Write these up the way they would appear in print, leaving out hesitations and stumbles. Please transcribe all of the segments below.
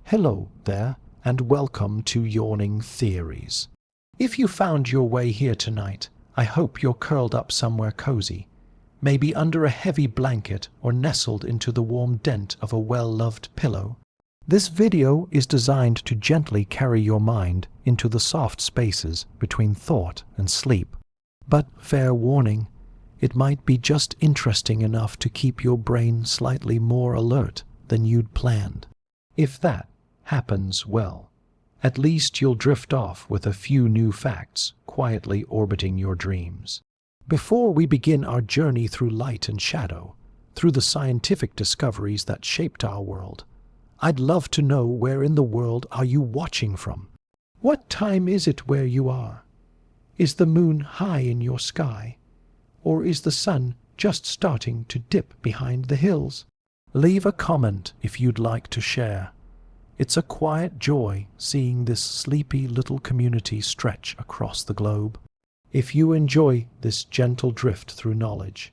Hello there, and welcome to Yawning Theories. If you found your way here tonight, I hope you're curled up somewhere cozy, maybe under a heavy blanket or nestled into the warm dent of a well-loved pillow. This video is designed to gently carry your mind into the soft spaces between thought and sleep. But fair warning, it might be just interesting enough to keep your brain slightly more alert than you'd planned. If that happens, well, at least you'll drift off with a few new facts quietly orbiting your dreams. Before we begin our journey through light and shadow, through the scientific discoveries that shaped our world, I'd love to know, where in the world are you watching from? What time is it where you are? Is the moon high in your sky? Or is the sun just starting to dip behind the hills? Leave a comment if you'd like to share. It's a quiet joy seeing this sleepy little community stretch across the globe. If you enjoy this gentle drift through knowledge,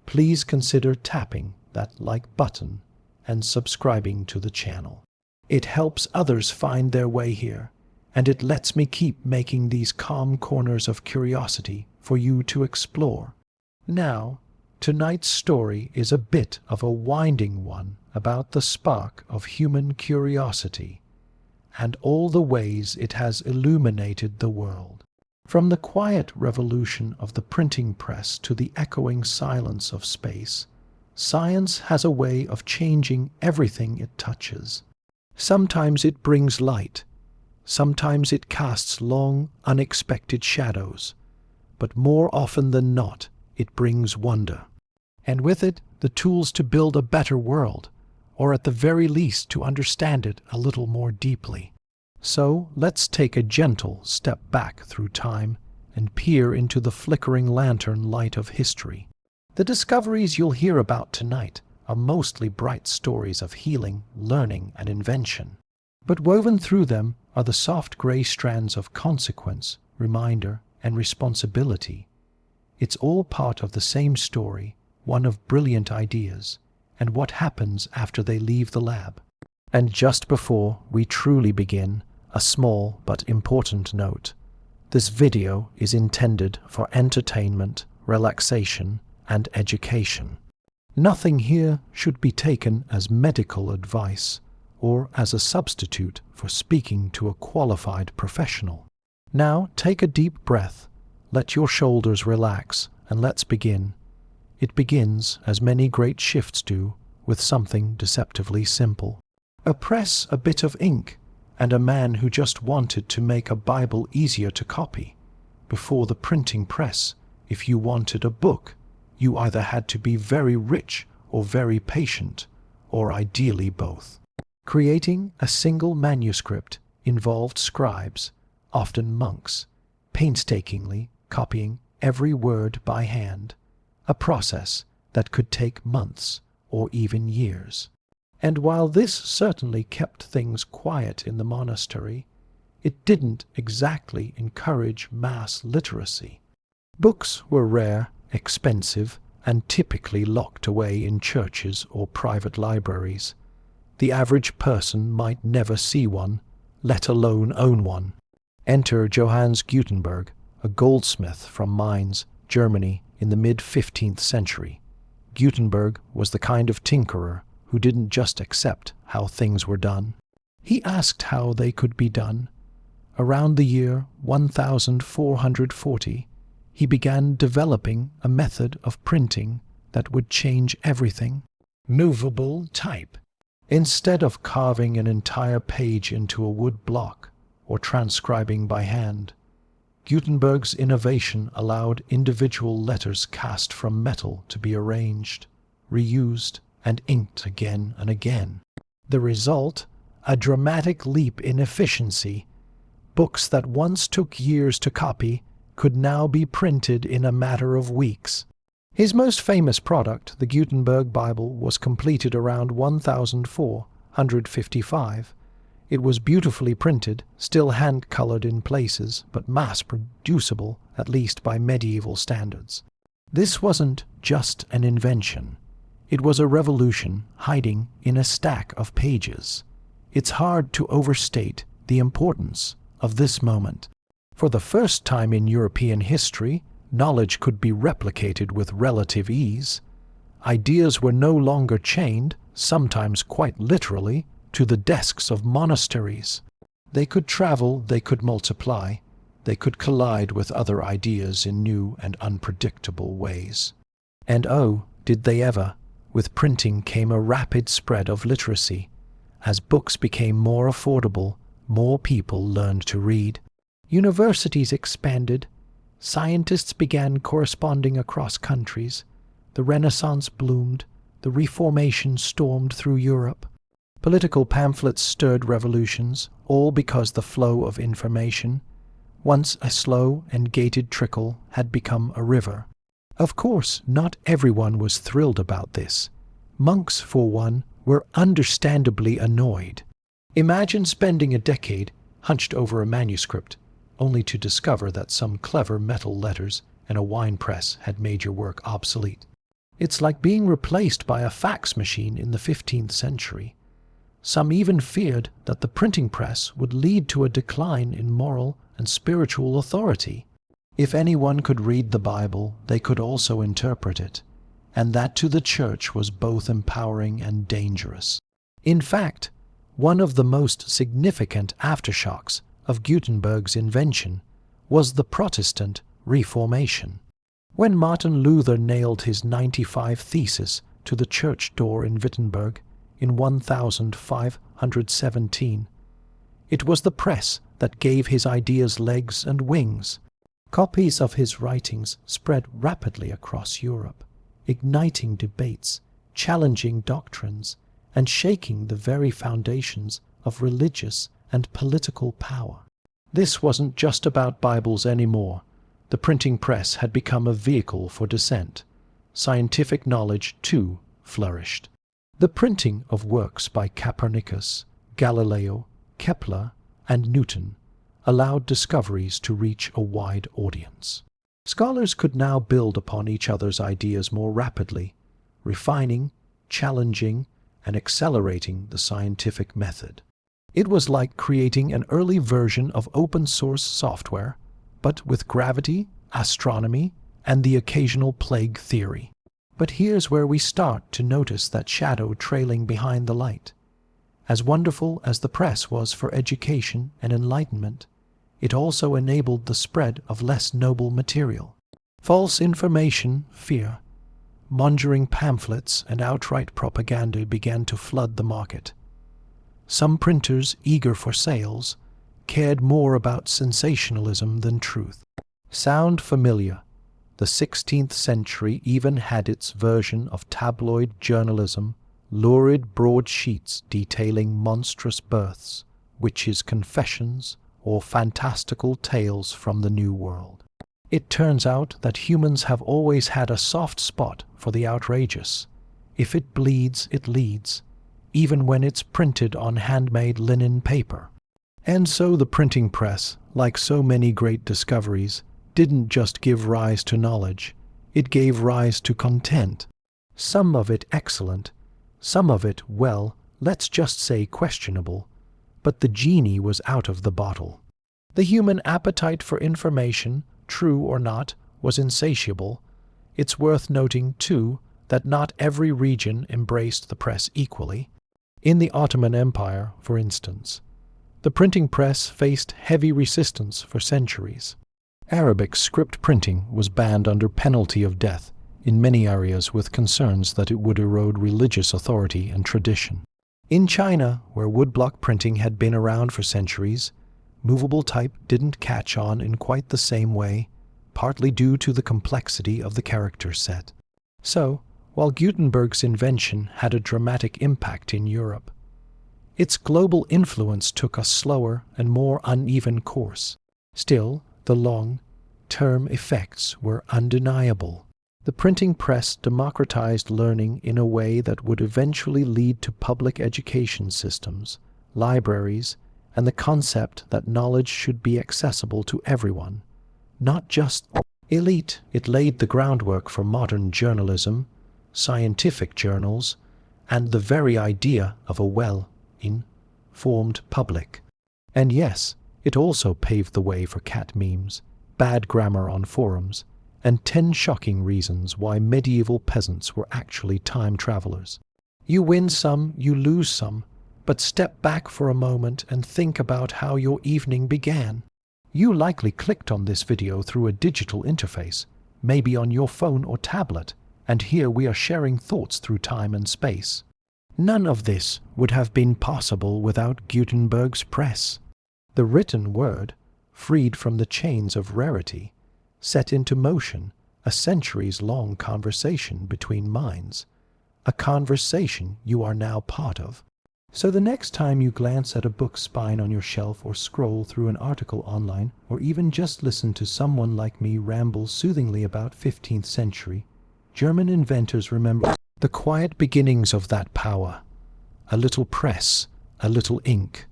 please consider tapping that like button and subscribing to the channel. It helps others find their way here, and it lets me keep making these calm corners of curiosity for you to explore. Now, tonight's story is a bit of a winding one about the spark of human curiosity and all the ways it has illuminated the world. From the quiet revolution of the printing press to the echoing silence of space, science has a way of changing everything it touches. Sometimes it brings light, sometimes it casts long, unexpected shadows, but more often than not, it brings wonder. And with it, the tools to build a better world, or at the very least to understand it a little more deeply. So let's take a gentle step back through time and peer into the flickering lantern light of history. The discoveries you'll hear about tonight are mostly bright stories of healing, learning, and invention. But woven through them are the soft gray strands of consequence, reminder, and responsibility. It's all part of the same story, one of brilliant ideas, and what happens after they leave the lab. And just before we truly begin, a small but important note. This video is intended for entertainment, relaxation, and education. Nothing here should be taken as medical advice or as a substitute for speaking to a qualified professional. Now take a deep breath, let your shoulders relax, and let's begin. It begins, as many great shifts do, with something deceptively simple. A press, a bit of ink, and a man who just wanted to make a Bible easier to copy. Before the printing press, if you wanted a book, you either had to be very rich or very patient, or ideally both. Creating a single manuscript involved scribes, often monks, painstakingly copying every word by hand, a process that could take months or even years. And while this certainly kept things quiet in the monastery, it didn't exactly encourage mass literacy. Books were rare, expensive, and typically locked away in churches or private libraries. The average person might never see one, let alone own one. Enter Johannes Gutenberg, a goldsmith from Mainz, Germany, in the mid-15th century. Gutenberg was the kind of tinkerer who didn't just accept how things were done. He asked how they could be done. Around the year 1440, he began developing a method of printing that would change everything. Movable type. Instead of carving an entire page into a wood block or transcribing by hand, Gutenberg's innovation allowed individual letters cast from metal to be arranged, reused, and inked again and again. The result? A dramatic leap in efficiency. Books that once took years to copy could now be printed in a matter of weeks. His most famous product, the Gutenberg Bible, was completed around 1455. It was beautifully printed, still hand-colored in places, but mass-producible, at least by medieval standards. This wasn't just an invention. It was a revolution hiding in a stack of pages. It's hard to overstate the importance of this moment. For the first time in European history, knowledge could be replicated with relative ease. Ideas were no longer chained, sometimes quite literally, to the desks of monasteries. They could travel, they could multiply, they could collide with other ideas in new and unpredictable ways. And oh, did they ever! With printing came a rapid spread of literacy. As books became more affordable, more people learned to read. Universities expanded. Scientists began corresponding across countries. The Renaissance bloomed. The Reformation stormed through Europe. Political pamphlets stirred revolutions, all because the flow of information, once a slow and gated trickle, had become a river. Of course, not everyone was thrilled about this. Monks, for one, were understandably annoyed. Imagine spending a decade hunched over a manuscript, only to discover that some clever metal letters and a wine press had made your work obsolete. It's like being replaced by a fax machine in the 15th century. Some even feared that the printing press would lead to a decline in moral and spiritual authority. If anyone could read the Bible, they could also interpret it, and that to the church was both empowering and dangerous. In fact, one of the most significant aftershocks of Gutenberg's invention was the Protestant Reformation. When Martin Luther nailed his 95 Theses to the church door in Wittenberg in 1517, it was the press that gave his ideas legs and wings. Copies of his writings spread rapidly across Europe, igniting debates, challenging doctrines, and shaking the very foundations of religious and political power. This wasn't just about Bibles anymore. The printing press had become a vehicle for dissent. Scientific knowledge, too, flourished. The printing of works by Copernicus, Galileo, Kepler, and Newton allowed discoveries to reach a wide audience. Scholars could now build upon each other's ideas more rapidly, refining, challenging, and accelerating the scientific method. It was like creating an early version of open-source software, but with gravity, astronomy, and the occasional plague theory. But here's where we start to notice that shadow trailing behind the light. As wonderful as the press was for education and enlightenment, it also enabled the spread of less noble material. False information, fear, mongering pamphlets, and outright propaganda began to flood the market. Some printers, eager for sales, cared more about sensationalism than truth. Sound familiar? The 16th century even had its version of tabloid journalism, lurid broadsheets detailing monstrous births, witches' confessions, or fantastical tales from the New World. It turns out that humans have always had a soft spot for the outrageous. If it bleeds, it leads, even when it's printed on handmade linen paper. And so the printing press, like so many great discoveries, didn't just give rise to knowledge, it gave rise to content. Some of it excellent, some of it, well, let's just say questionable, but the genie was out of the bottle. The human appetite for information, true or not, was insatiable. It's worth noting, too, that not every region embraced the press equally. In the Ottoman Empire, for instance, the printing press faced heavy resistance for centuries. Arabic script printing was banned under penalty of death in many areas, with concerns that it would erode religious authority and tradition. In China, where woodblock printing had been around for centuries, movable type didn't catch on in quite the same way, partly due to the complexity of the character set. So, while Gutenberg's invention had a dramatic impact in Europe, its global influence took a slower and more uneven course. Still, the long-term effects were undeniable. The printing press democratized learning in a way that would eventually lead to public education systems, libraries, and the concept that knowledge should be accessible to everyone, not just elite. It laid the groundwork for modern journalism, scientific journals, and the very idea of a well-informed formed public. And yes, it also paved the way for cat memes, bad grammar on forums, and 10 shocking reasons why medieval peasants were actually time travelers. You win some, you lose some, but step back for a moment and think about how your evening began. You likely clicked on this video through a digital interface, maybe on your phone or tablet, and here we are sharing thoughts through time and space. None of this would have been possible without Gutenberg's press. The written word, freed from the chains of rarity, set into motion a centuries-long conversation between minds, a conversation you are now part of. So the next time you glance at a book spine on your shelf or scroll through an article online, or even just listen to someone like me ramble soothingly about 15th century, German inventors remember the quiet beginnings of that power. A little press, a little ink,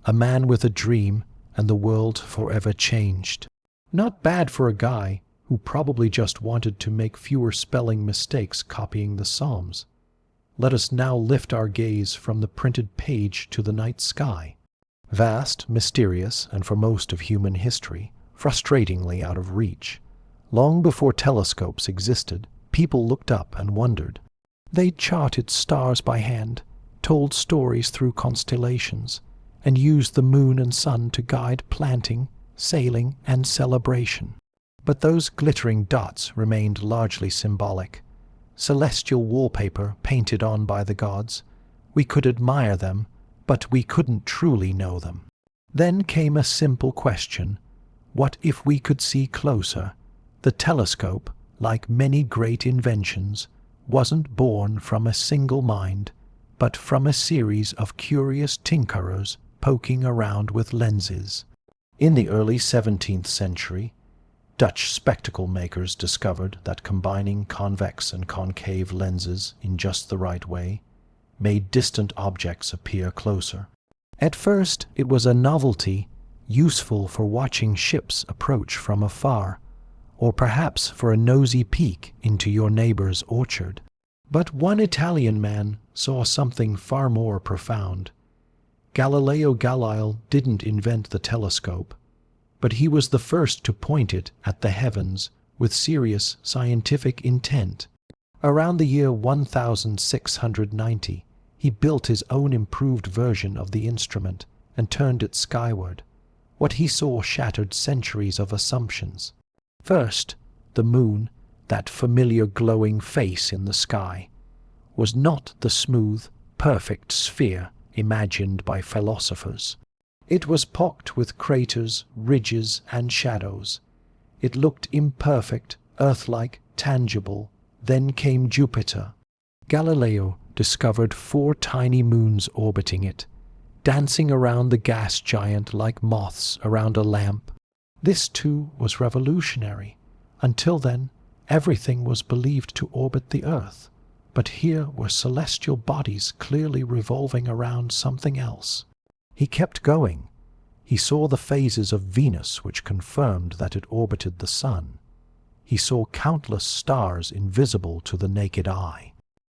a man with a dream, and the world forever changed. Not bad for a guy who probably just wanted to make fewer spelling mistakes copying the Psalms. Let us now lift our gaze from the printed page to the night sky. Vast, mysterious, and for most of human history, frustratingly out of reach. Long before telescopes existed, people looked up and wondered. They charted stars by hand, told stories through constellations, and used the moon and sun to guide planting, sailing, and celebration. But those glittering dots remained largely symbolic. Celestial wallpaper painted on by the gods. We could admire them, but we couldn't truly know them. Then came a simple question. What if we could see closer? The telescope, like many great inventions, wasn't born from a single mind, but from a series of curious tinkerers poking around with lenses. In the early 17th century, Dutch spectacle makers discovered that combining convex and concave lenses in just the right way made distant objects appear closer. At first, it was a novelty, useful for watching ships approach from afar, or perhaps for a nosy peek into your neighbor's orchard. But one Italian man saw something far more profound. Galileo Galilei didn't invent the telescope, but he was the first to point it at the heavens with serious scientific intent. Around the year 1690, he built his own improved version of the instrument and turned it skyward. What he saw shattered centuries of assumptions. First, the moon, that familiar glowing face in the sky, was not the smooth, perfect sphere imagined by philosophers. It was pocked with craters, ridges, and shadows. It looked imperfect, earth-like, tangible. Then came Jupiter. Galileo discovered 4 tiny moons orbiting it, dancing around the gas giant like moths around a lamp. This too was revolutionary. Until then, everything was believed to orbit the Earth, but here were celestial bodies clearly revolving around something else. He kept going. He saw the phases of Venus which confirmed that it orbited the Sun. He saw countless stars invisible to the naked eye.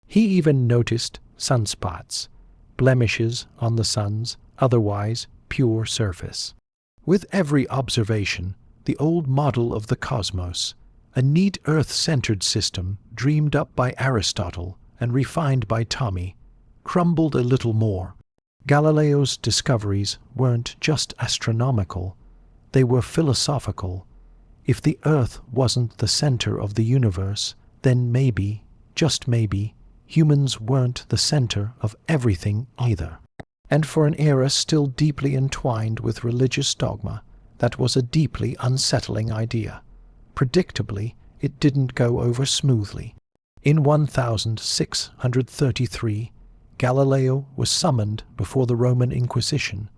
He even noticed sunspots, blemishes on the Sun's otherwise pure surface. With every observation, the old model of the cosmos, a neat Earth-centered system dreamed up by Aristotle and refined by Tommy, crumbled a little more. Galileo's discoveries weren't just astronomical, they were philosophical. If the Earth wasn't the center of the universe, then maybe, just maybe, humans weren't the center of everything either. And for an era still deeply entwined with religious dogma, that was a deeply unsettling idea. Predictably, it didn't go over smoothly. In 1633, Galileo was summoned before the Roman Inquisition,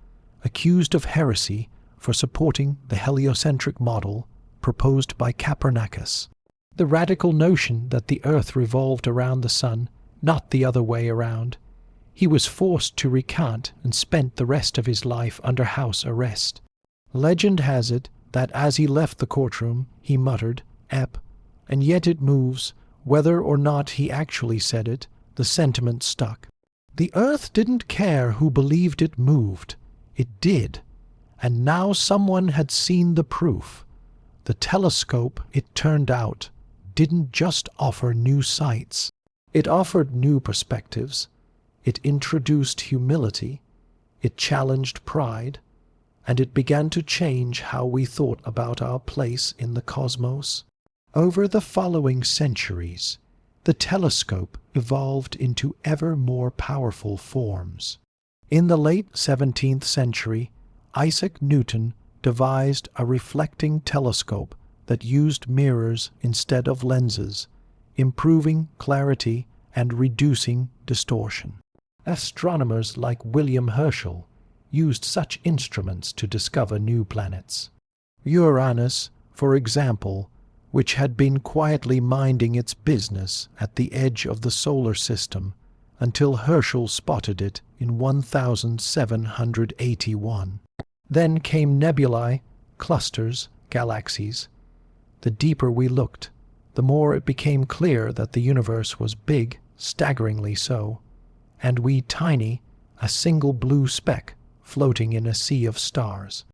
accused of heresy for supporting the heliocentric model proposed by Copernicus. The radical notion that the Earth revolved around the Sun, not the other way around. He was forced to recant and spent the rest of his life under house arrest. Legend has it that as he left the courtroom, he muttered, "Ep," and yet it moves. Whether or not he actually said it, the sentiment stuck. The Earth didn't care who believed it moved. It did. And now someone had seen the proof. The telescope, it turned out, didn't just offer new sights. It offered new perspectives. It introduced humility. It challenged pride. And it began to change how we thought about our place in the cosmos. Over the following centuries, the telescope evolved into ever more powerful forms. In the late 17th century, Isaac Newton devised a reflecting telescope that used mirrors instead of lenses, improving clarity and reducing distortion. Astronomers like William Herschel used such instruments to discover new planets. Uranus, for example, which had been quietly minding its business at the edge of the solar system until Herschel spotted it in 1781. Then came nebulae, clusters, galaxies. The deeper we looked, the more it became clear that the universe was big, staggeringly so, and we tiny, a single blue speck floating in a sea of stars.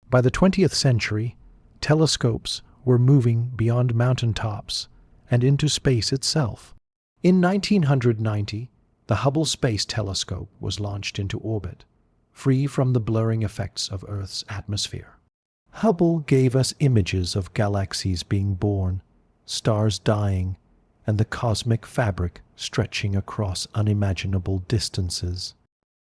By the 20th century, telescopes were moving beyond mountaintops and into space itself. In 1990, the Hubble Space Telescope was launched into orbit, free from the blurring effects of Earth's atmosphere. Hubble gave us images of galaxies being born, stars dying, and the cosmic fabric stretching across unimaginable distances.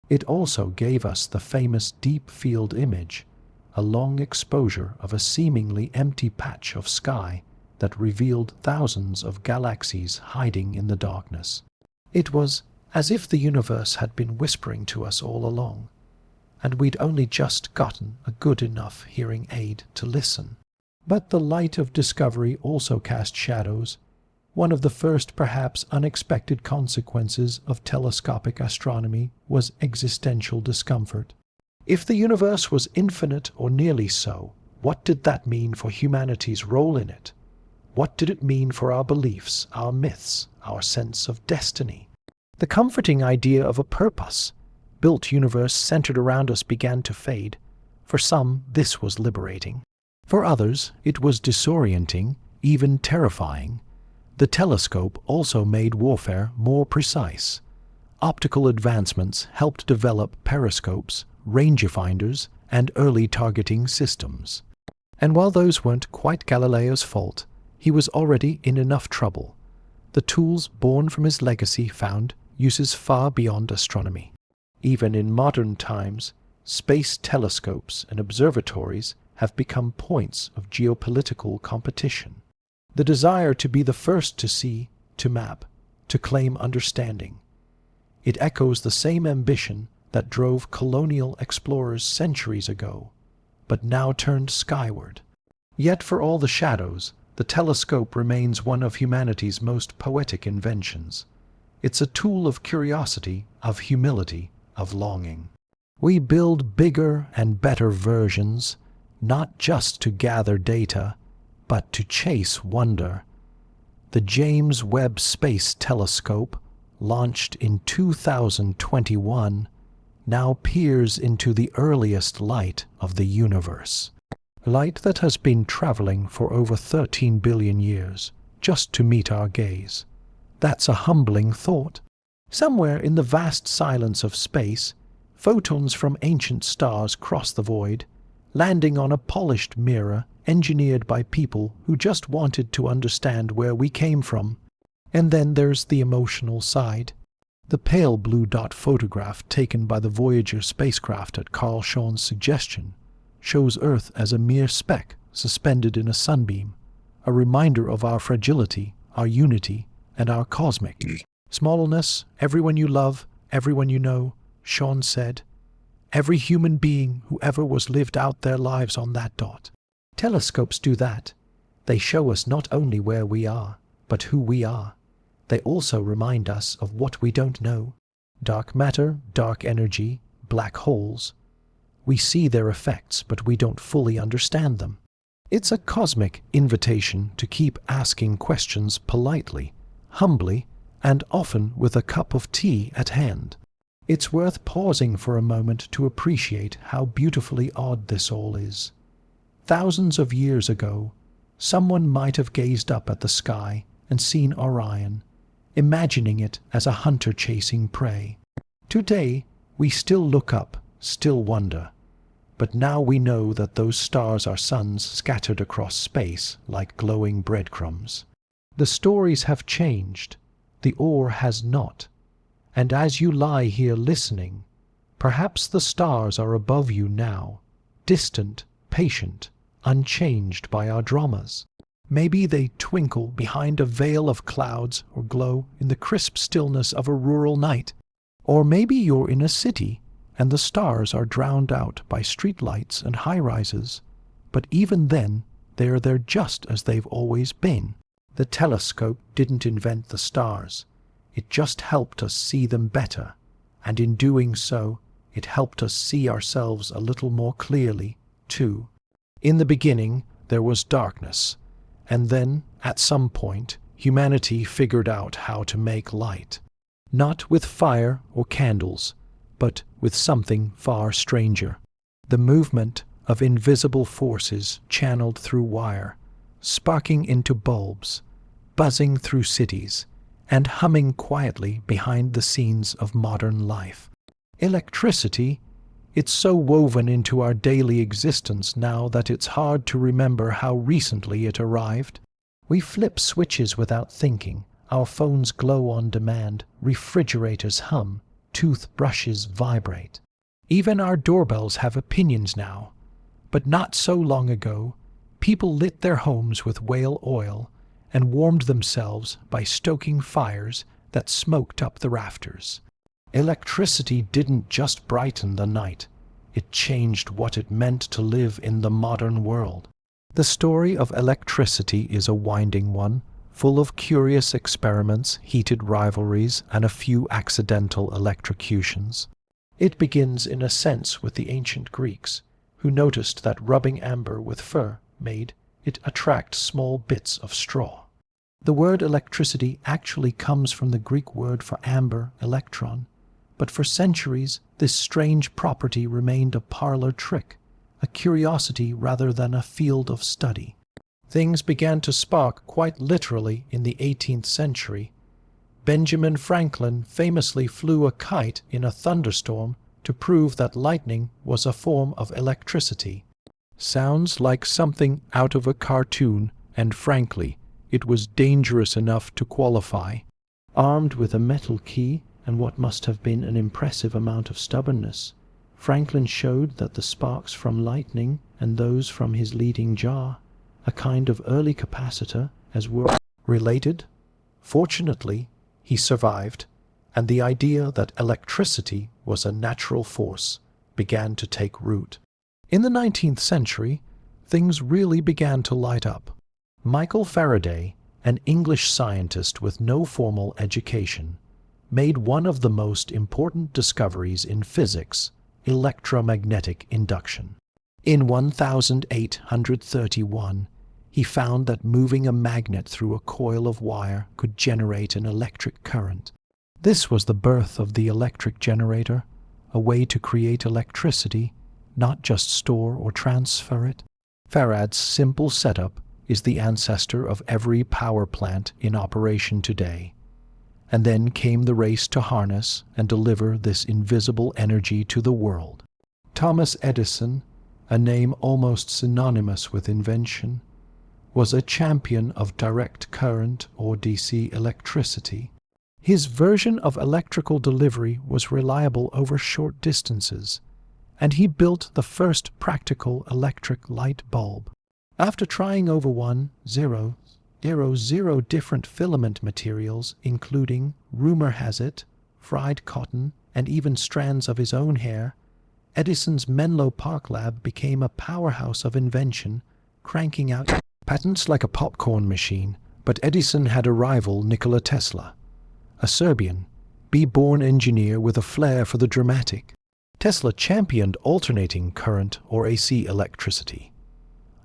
It also gave us the famous deep field image, a long exposure of a seemingly empty patch of sky that revealed thousands of galaxies hiding in the darkness. It was as if the universe had been whispering to us all along, and we'd only just gotten a good enough hearing aid to listen. But the light of discovery also cast shadows. One of the first, perhaps unexpected consequences of telescopic astronomy was existential discomfort. If the universe was infinite or nearly so, what did that mean for humanity's role in it? What did it mean for our beliefs, our myths, our sense of destiny? The comforting idea of a purpose, built universe centered around us began to fade. For some, this was liberating. For others, it was disorienting, even terrifying. The telescope also made warfare more precise. Optical advancements helped develop periscopes, rangefinders, and early targeting systems. And while those weren't quite Galileo's fault, he was already in enough trouble. The tools born from his legacy found uses far beyond astronomy. Even in modern times, space telescopes and observatories have become points of geopolitical competition. The desire to be the first to see, to map, to claim understanding. It echoes the same ambition that drove colonial explorers centuries ago, but now turned skyward. Yet for all the shadows, the telescope remains one of humanity's most poetic inventions. It's a tool of curiosity, of humility, of longing. We build bigger and better versions, not just to gather data, but to chase wonder. The James Webb Space Telescope, launched in 2021, now peers into the earliest light of the universe. Light that has been traveling for over 13 billion years, just to meet our gaze. That's a humbling thought. Somewhere in the vast silence of space, photons from ancient stars cross the void, landing on a polished mirror engineered by people who just wanted to understand where we came from. And then there's the emotional side. The pale blue dot photograph taken by the Voyager spacecraft at Carl Schon's suggestion shows Earth as a mere speck suspended in a sunbeam, a reminder of our fragility, our unity, and our cosmic smallness. Everyone you love, everyone you know, Schon said. Every human being who ever was lived out their lives on that dot. Telescopes do that. They show us not only where we are, but who we are. They also remind us of what we don't know. Dark matter, dark energy, black holes. We see their effects, but we don't fully understand them. It's a cosmic invitation to keep asking questions politely, humbly, and often with a cup of tea at hand. It's worth pausing for a moment to appreciate how beautifully odd this all is. Thousands of years ago, someone might have gazed up at the sky and seen Orion, imagining it as a hunter chasing prey. Today, we still look up, still wonder. But now we know that those stars are suns scattered across space like glowing breadcrumbs. The stories have changed, the ore has not. And as you lie here listening, perhaps the stars are above you now, distant, patient, unchanged by our dramas. Maybe they twinkle behind a veil of clouds or glow in the crisp stillness of a rural night. Or maybe you're in a city and the stars are drowned out by streetlights and high-rises. But even then, they're there just as they've always been. The telescope didn't invent the stars. It just helped us see them better, and in doing so, it helped us see ourselves a little more clearly, too. In the beginning, there was darkness, and then, at some point, humanity figured out how to make light. Not with fire or candles, but with something far stranger. The movement of invisible forces channeled through wire, sparking into bulbs, buzzing through cities, and humming quietly behind the scenes of modern life. Electricity, it's so woven into our daily existence now that it's hard to remember how recently it arrived. We flip switches without thinking, our phones glow on demand, refrigerators hum, toothbrushes vibrate. Even our doorbells have opinions now. But not so long ago, people lit their homes with whale oil and warmed themselves by stoking fires that smoked up the rafters. Electricity didn't just brighten the night, it changed what it meant to live in the modern world. The story of electricity is a winding one, full of curious experiments, heated rivalries, and a few accidental electrocutions. It begins in a sense with the ancient Greeks, who noticed that rubbing amber with fur made it attract small bits of straw. The word electricity actually comes from the Greek word for amber, electron, but for centuries this strange property remained a parlor trick, a curiosity rather than a field of study. Things began to spark quite literally in the 18th century. Benjamin Franklin famously flew a kite in a thunderstorm to prove that lightning was a form of electricity. Sounds like something out of a cartoon, and frankly, it was dangerous enough to qualify. Armed with a metal key and what must have been an impressive amount of stubbornness, Franklin showed that the sparks from lightning and those from his leading jar, a kind of early capacitor, as were related. Fortunately, he survived, and the idea that electricity was a natural force began to take root. In the 19th century, things really began to light up. Michael Faraday, an English scientist with no formal education, made one of the most important discoveries in physics, electromagnetic induction. In 1831, he found that moving a magnet through a coil of wire could generate an electric current. This was the birth of the electric generator, a way to create electricity, not just store or transfer it. Faraday's simple setup is the ancestor of every power plant in operation today. And then came the race to harness and deliver this invisible energy to the world. Thomas Edison, a name almost synonymous with invention, was a champion of direct current or DC electricity. His version of electrical delivery was reliable over short distances, and he built the first practical electric light bulb. After trying over 1,000 different filament materials, including, rumor has it, fried cotton and even strands of his own hair, Edison's Menlo Park lab became a powerhouse of invention, cranking out patents like a popcorn machine. But Edison had a rival, Nikola Tesla, a Serbian, bee-born engineer with a flair for the dramatic. Tesla championed alternating current or AC electricity.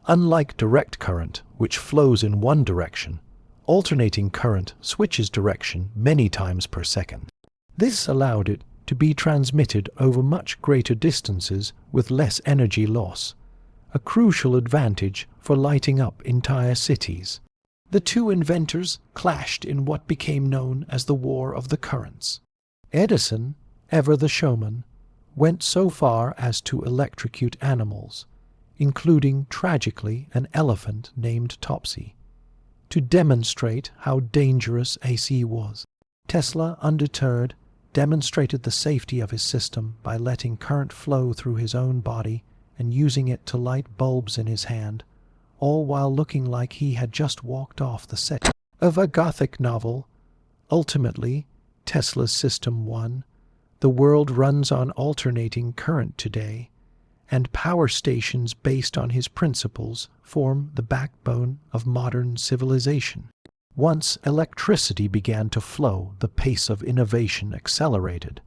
Unlike direct current, which flows in one direction, alternating current switches direction many times per second. This allowed it to be transmitted over much greater distances with less energy loss, a crucial advantage for lighting up entire cities. The two inventors clashed in what became known as the War of the Currents. Edison, ever the showman, went so far as to electrocute animals, including, tragically, an elephant named Topsy, to demonstrate how dangerous AC was. Tesla, undeterred, demonstrated the safety of his system by letting current flow through his own body and using it to light bulbs in his hand, all while looking like he had just walked off the set of a Gothic novel. Ultimately, Tesla's system won. The world runs on alternating current today, and power stations based on his principles form the backbone of modern civilization. Once electricity began to flow, the pace of innovation accelerated.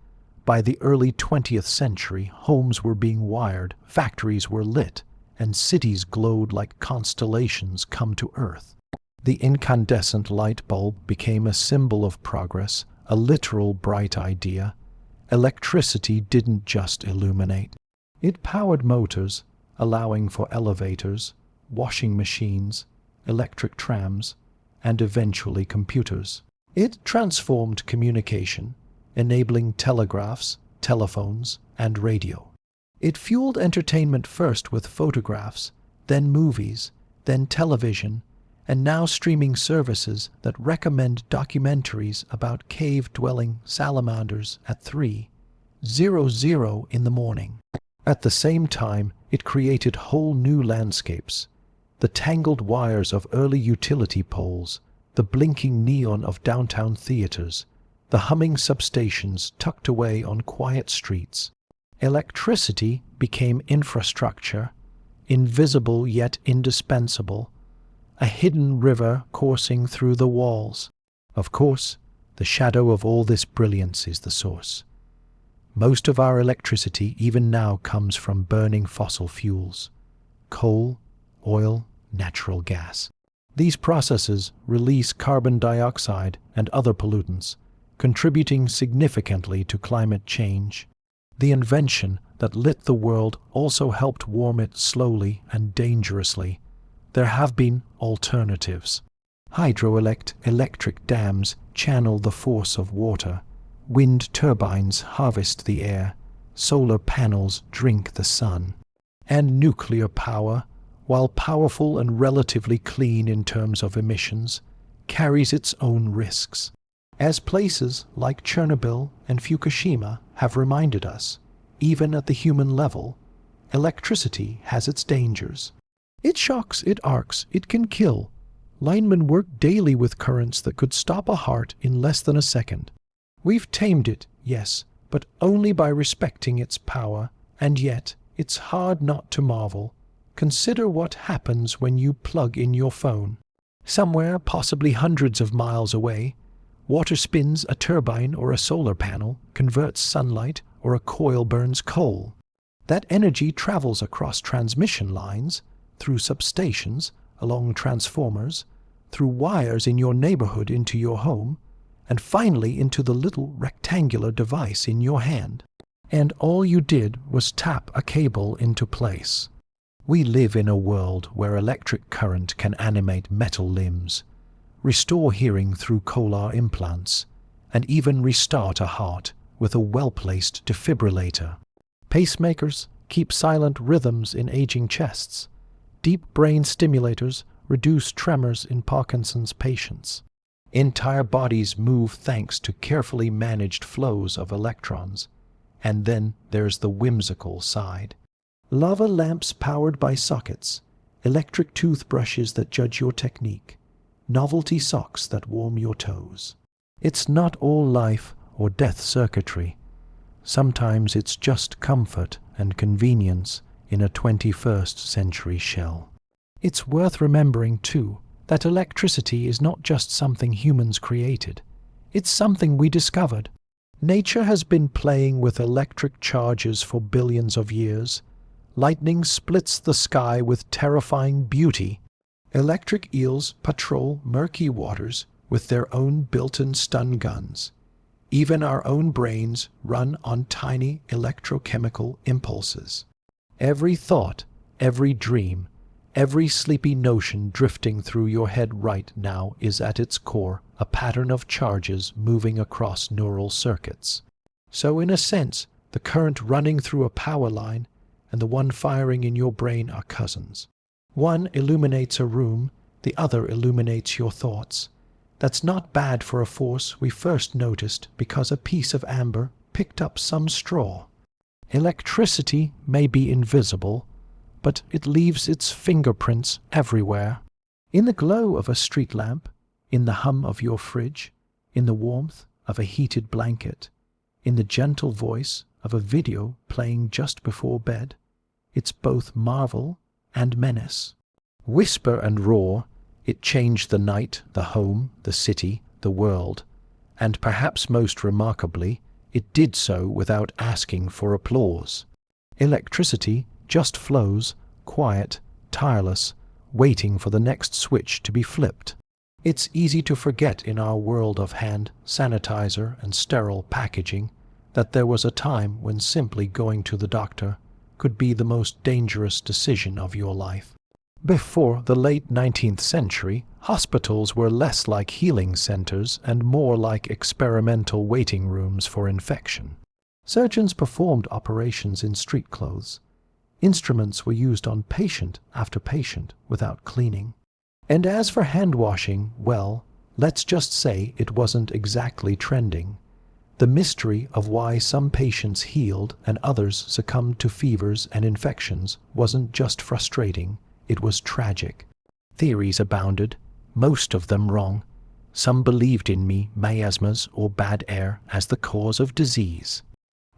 By the early 20th century, homes were being wired, factories were lit, and cities glowed like constellations come to Earth. The incandescent light bulb became a symbol of progress, a literal bright idea. Electricity didn't just illuminate. It powered motors, allowing for elevators, washing machines, electric trams, and eventually computers. It transformed communication, enabling telegraphs, telephones, and radio. It fueled entertainment first with photographs, then movies, then television, and now streaming services that recommend documentaries about cave-dwelling salamanders at 3:00 in the morning. At the same time, it created whole new landscapes. The tangled wires of early utility poles, the blinking neon of downtown theaters, the humming substations tucked away on quiet streets. Electricity became infrastructure, invisible yet indispensable, a hidden river coursing through the walls. Of course, the shadow of all this brilliance is the source. Most of our electricity even now comes from burning fossil fuels: coal, oil, natural gas. These processes release carbon dioxide and other pollutants, contributing significantly to climate change. The invention that lit the world also helped warm it slowly and dangerously. There have been alternatives. Hydroelectric dams channel the force of water. Wind turbines harvest the air. Solar panels drink the sun. And nuclear power, while powerful and relatively clean in terms of emissions, carries its own risks. As places like Chernobyl and Fukushima have reminded us, even at the human level, electricity has its dangers. It shocks, it arcs, it can kill. Linemen work daily with currents that could stop a heart in less than a second. We've tamed it, yes, but only by respecting its power, and yet it's hard not to marvel. Consider what happens when you plug in your phone. Somewhere, possibly hundreds of miles away, water spins a turbine or a solar panel, converts sunlight, or a coil burns coal. That energy travels across transmission lines, through substations, along transformers, through wires in your neighborhood into your home, and finally into the little rectangular device in your hand. And all you did was tap a cable into place. We live in a world where electric current can animate metal limbs, restore hearing through cochlear implants, and even restart a heart with a well-placed defibrillator. Pacemakers keep silent rhythms in aging chests. Deep brain stimulators reduce tremors in Parkinson's patients. Entire bodies move thanks to carefully managed flows of electrons. And then there's the whimsical side. Lava lamps powered by sockets, electric toothbrushes that judge your technique, novelty socks that warm your toes. It's not all life or death circuitry. Sometimes it's just comfort and convenience in a 21st century shell. It's worth remembering, too, that electricity is not just something humans created. It's something we discovered. Nature has been playing with electric charges for billions of years. Lightning splits the sky with terrifying beauty. Electric eels patrol murky waters with their own built-in stun guns. Even our own brains run on tiny electrochemical impulses. Every thought, every dream, every sleepy notion drifting through your head right now is at its core a pattern of charges moving across neural circuits. So in a sense, the current running through a power line and the one firing in your brain are cousins. One illuminates a room, the other illuminates your thoughts. That's not bad for a force we first noticed because a piece of amber picked up some straw. Electricity may be invisible, but it leaves its fingerprints everywhere. In the glow of a street lamp, in the hum of your fridge, in the warmth of a heated blanket, in the gentle voice of a video playing just before bed, it's both marvel and menace. Whisper and roar, it changed the night, the home, the city, the world, and perhaps most remarkably, it did so without asking for applause. Electricity just flows, quiet, tireless, waiting for the next switch to be flipped. It's easy to forget in our world of hand sanitizer and sterile packaging that there was a time when simply going to the doctor could be the most dangerous decision of your life. Before the late 19th century, hospitals were less like healing centers and more like experimental waiting rooms for infection. Surgeons performed operations in street clothes. Instruments were used on patient after patient without cleaning. And as for hand washing, well, let's just say it wasn't exactly trending. The mystery of why some patients healed and others succumbed to fevers and infections wasn't just frustrating, it was tragic. Theories abounded, most of them wrong. Some believed in miasmas or bad air as the cause of disease.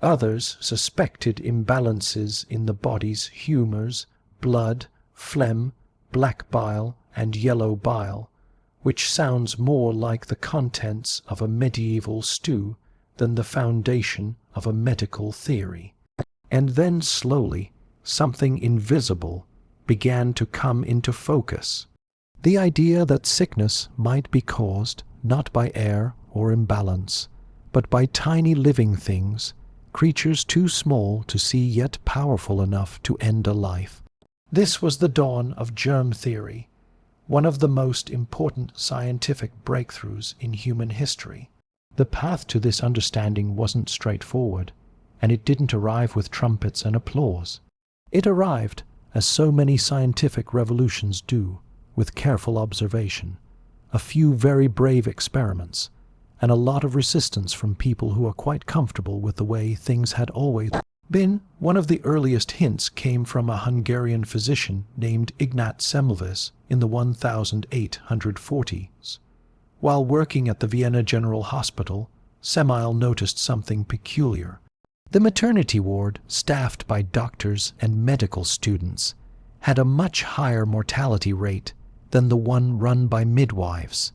Others suspected imbalances in the body's humors, blood, phlegm, black bile, and yellow bile, which sounds more like the contents of a medieval stew than the foundation of a medical theory. And then slowly, something invisible began to come into focus. The idea that sickness might be caused not by air or imbalance, but by tiny living things, creatures too small to see yet powerful enough to end a life. This was the dawn of germ theory, one of the most important scientific breakthroughs in human history. The path to this understanding wasn't straightforward, and it didn't arrive with trumpets and applause. It arrived, as so many scientific revolutions do, with careful observation, a few very brave experiments, and a lot of resistance from people who are quite comfortable with the way things had always been. One of the earliest hints came from a Hungarian physician named Ignat Semmelweis in the 1840s. While working at the Vienna General Hospital, Semmelweis noticed something peculiar. The maternity ward, staffed by doctors and medical students, had a much higher mortality rate than the one run by midwives.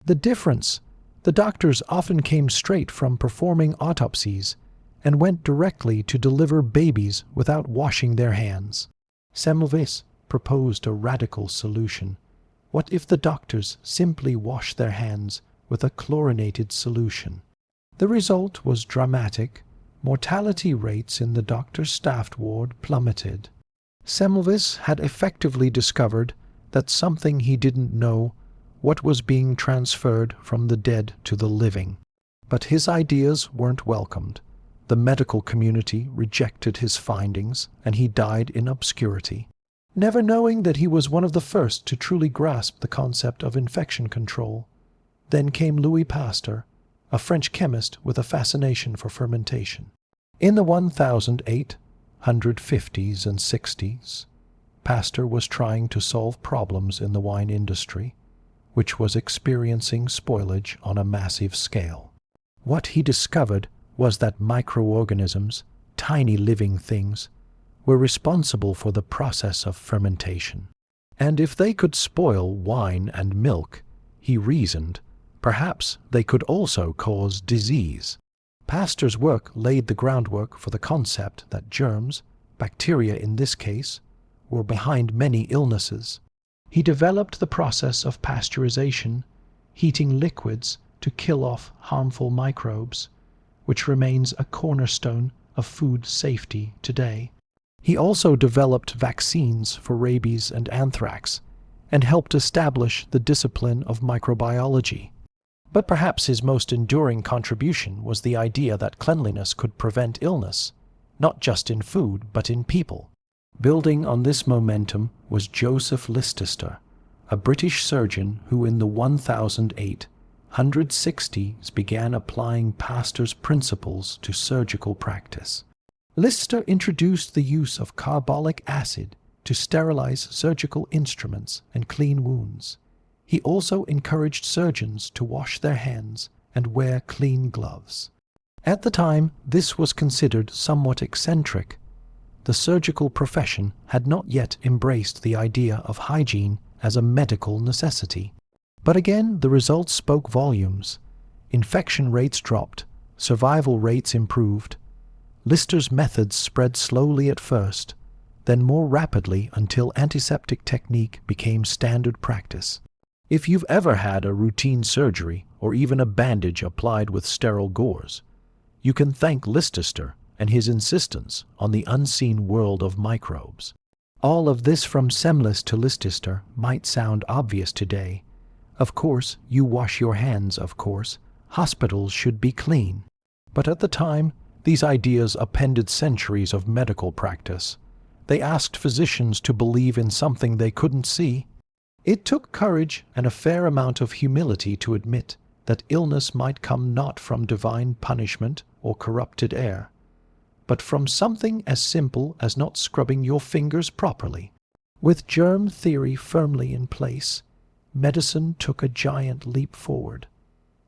The difference: the doctors often came straight from performing autopsies and went directly to deliver babies without washing their hands. Semmelweis proposed a radical solution. What if the doctors simply washed their hands with a chlorinated solution? The result was dramatic. Mortality rates in the doctor-staffed ward plummeted. Semmelweis had effectively discovered that something he didn't know, what was being transferred from the dead to the living. But his ideas weren't welcomed. The medical community rejected his findings, and he died in obscurity, never knowing that he was one of the first to truly grasp the concept of infection control. Then came Louis Pasteur, a French chemist with a fascination for fermentation. In the 1850s and 60s, Pasteur was trying to solve problems in the wine industry, which was experiencing spoilage on a massive scale. What he discovered was that microorganisms, tiny living things, were responsible for the process of fermentation. And if they could spoil wine and milk, he reasoned, perhaps they could also cause disease. Pasteur's work laid the groundwork for the concept that germs, bacteria in this case, were behind many illnesses. He developed the process of pasteurization, heating liquids to kill off harmful microbes, which remains a cornerstone of food safety today. He also developed vaccines for rabies and anthrax, and helped establish the discipline of microbiology. But perhaps his most enduring contribution was the idea that cleanliness could prevent illness, not just in food, but in people. Building on this momentum was Joseph Lichester, a British surgeon who in the 1860s began applying Pasteur's principles to surgical practice. Lichester introduced the use of carbolic acid to sterilize surgical instruments and clean wounds. He also encouraged surgeons to wash their hands and wear clean gloves. At the time, this was considered somewhat eccentric. The surgical profession had not yet embraced the idea of hygiene as a medical necessity. But again, the results spoke volumes. Infection rates dropped, survival rates improved. Lichter's methods spread slowly at first, then more rapidly until antiseptic technique became standard practice. If you've ever had a routine surgery or even a bandage applied with sterile gauze, you can thank Lichester and his insistence on the unseen world of microbes. All of this from Semlis to Lichester might sound obvious today. Of course, you wash your hands, of course. Hospitals should be clean. But at the time, these ideas appended centuries of medical practice. They asked physicians to believe in something they couldn't see. It took courage and a fair amount of humility to admit that illness might come not from divine punishment or corrupted air, but from something as simple as not scrubbing your fingers properly. With germ theory firmly in place, medicine took a giant leap forward.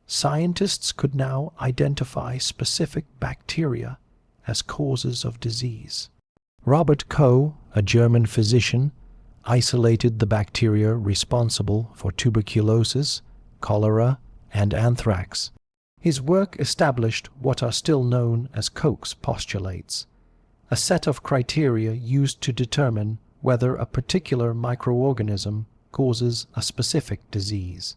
Scientists could now identify specific bacteria as causes of disease. Robert Koch, a German physician, isolated the bacteria responsible for tuberculosis, cholera, and anthrax. His work established what are still known as Koch's postulates, a set of criteria used to determine whether a particular microorganism causes a specific disease.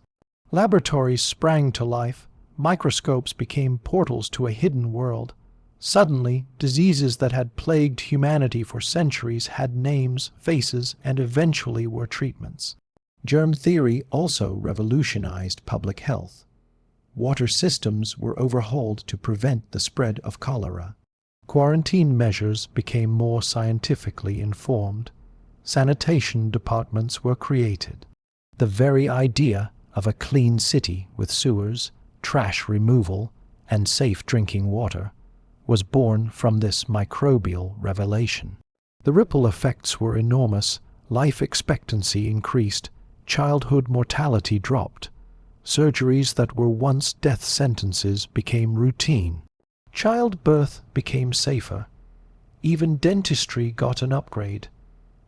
Laboratories sprang to life, microscopes became portals to a hidden world. Suddenly, diseases that had plagued humanity for centuries had names, faces, and eventually were treatments. Germ theory also revolutionized public health. Water systems were overhauled to prevent the spread of cholera. Quarantine measures became more scientifically informed. Sanitation departments were created. The very idea of a clean city with sewers, trash removal, and safe drinking water was born from this microbial revelation. The ripple effects were enormous. Life expectancy increased. Childhood mortality dropped. Surgeries that were once death sentences became routine. Childbirth became safer. Even dentistry got an upgrade,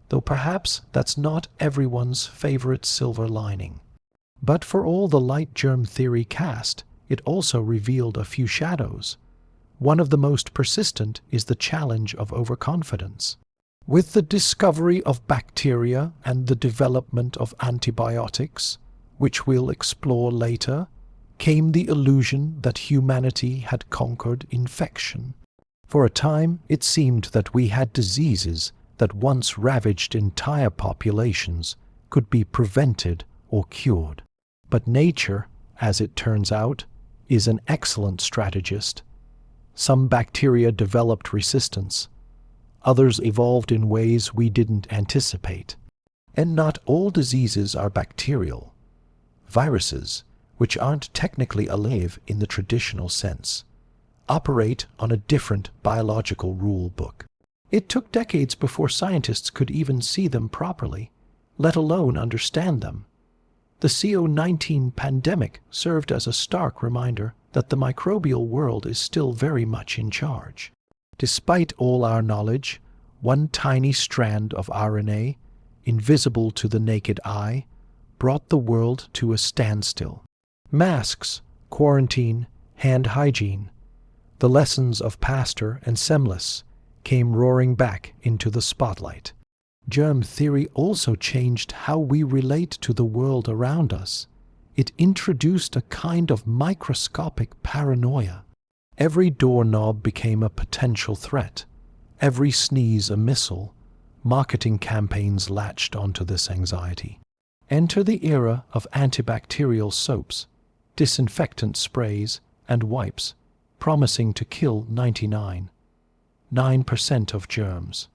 though perhaps that's not everyone's favorite silver lining. But for all the light germ theory cast, it also revealed a few shadows. One of the most persistent is the challenge of overconfidence. With the discovery of bacteria and the development of antibiotics, which we'll explore later, came the illusion that humanity had conquered infection. For a time, it seemed that we had diseases that once ravaged entire populations could be prevented or cured. But nature, as it turns out, is an excellent strategist. Some bacteria developed resistance. Others evolved in ways we didn't anticipate. And not all diseases are bacterial. Viruses, which aren't technically alive in the traditional sense, operate on a different biological rule book. It took decades before scientists could even see them properly, let alone understand them. The CO-19 pandemic served as a stark reminder that the microbial world is still very much in charge. Despite all our knowledge, one tiny strand of RNA, invisible to the naked eye, brought the world to a standstill. Masks, quarantine, hand hygiene, the lessons of Pasteur and Semlis came roaring back into the spotlight. Germ theory also changed how we relate to the world around us. It introduced a kind of microscopic paranoia. Every doorknob became a potential threat, every sneeze a missile. Marketing campaigns latched onto this anxiety. Enter the era of antibacterial soaps, disinfectant sprays, and wipes, promising to kill 99.9% of germs.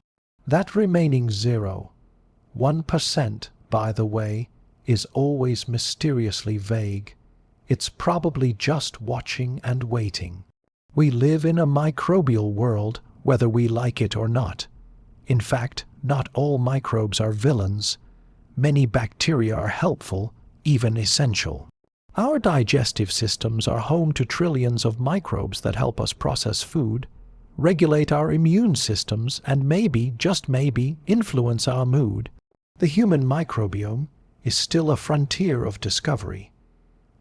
That remaining 0.1%, by the way, is always mysteriously vague. It's probably just watching and waiting. We live in a microbial world, whether we like it or not. In fact, not all microbes are villains. Many bacteria are helpful, even essential. Our digestive systems are home to trillions of microbes that help us process food, regulate our immune systems, and maybe, just maybe, influence our mood. The human microbiome is still a frontier of discovery,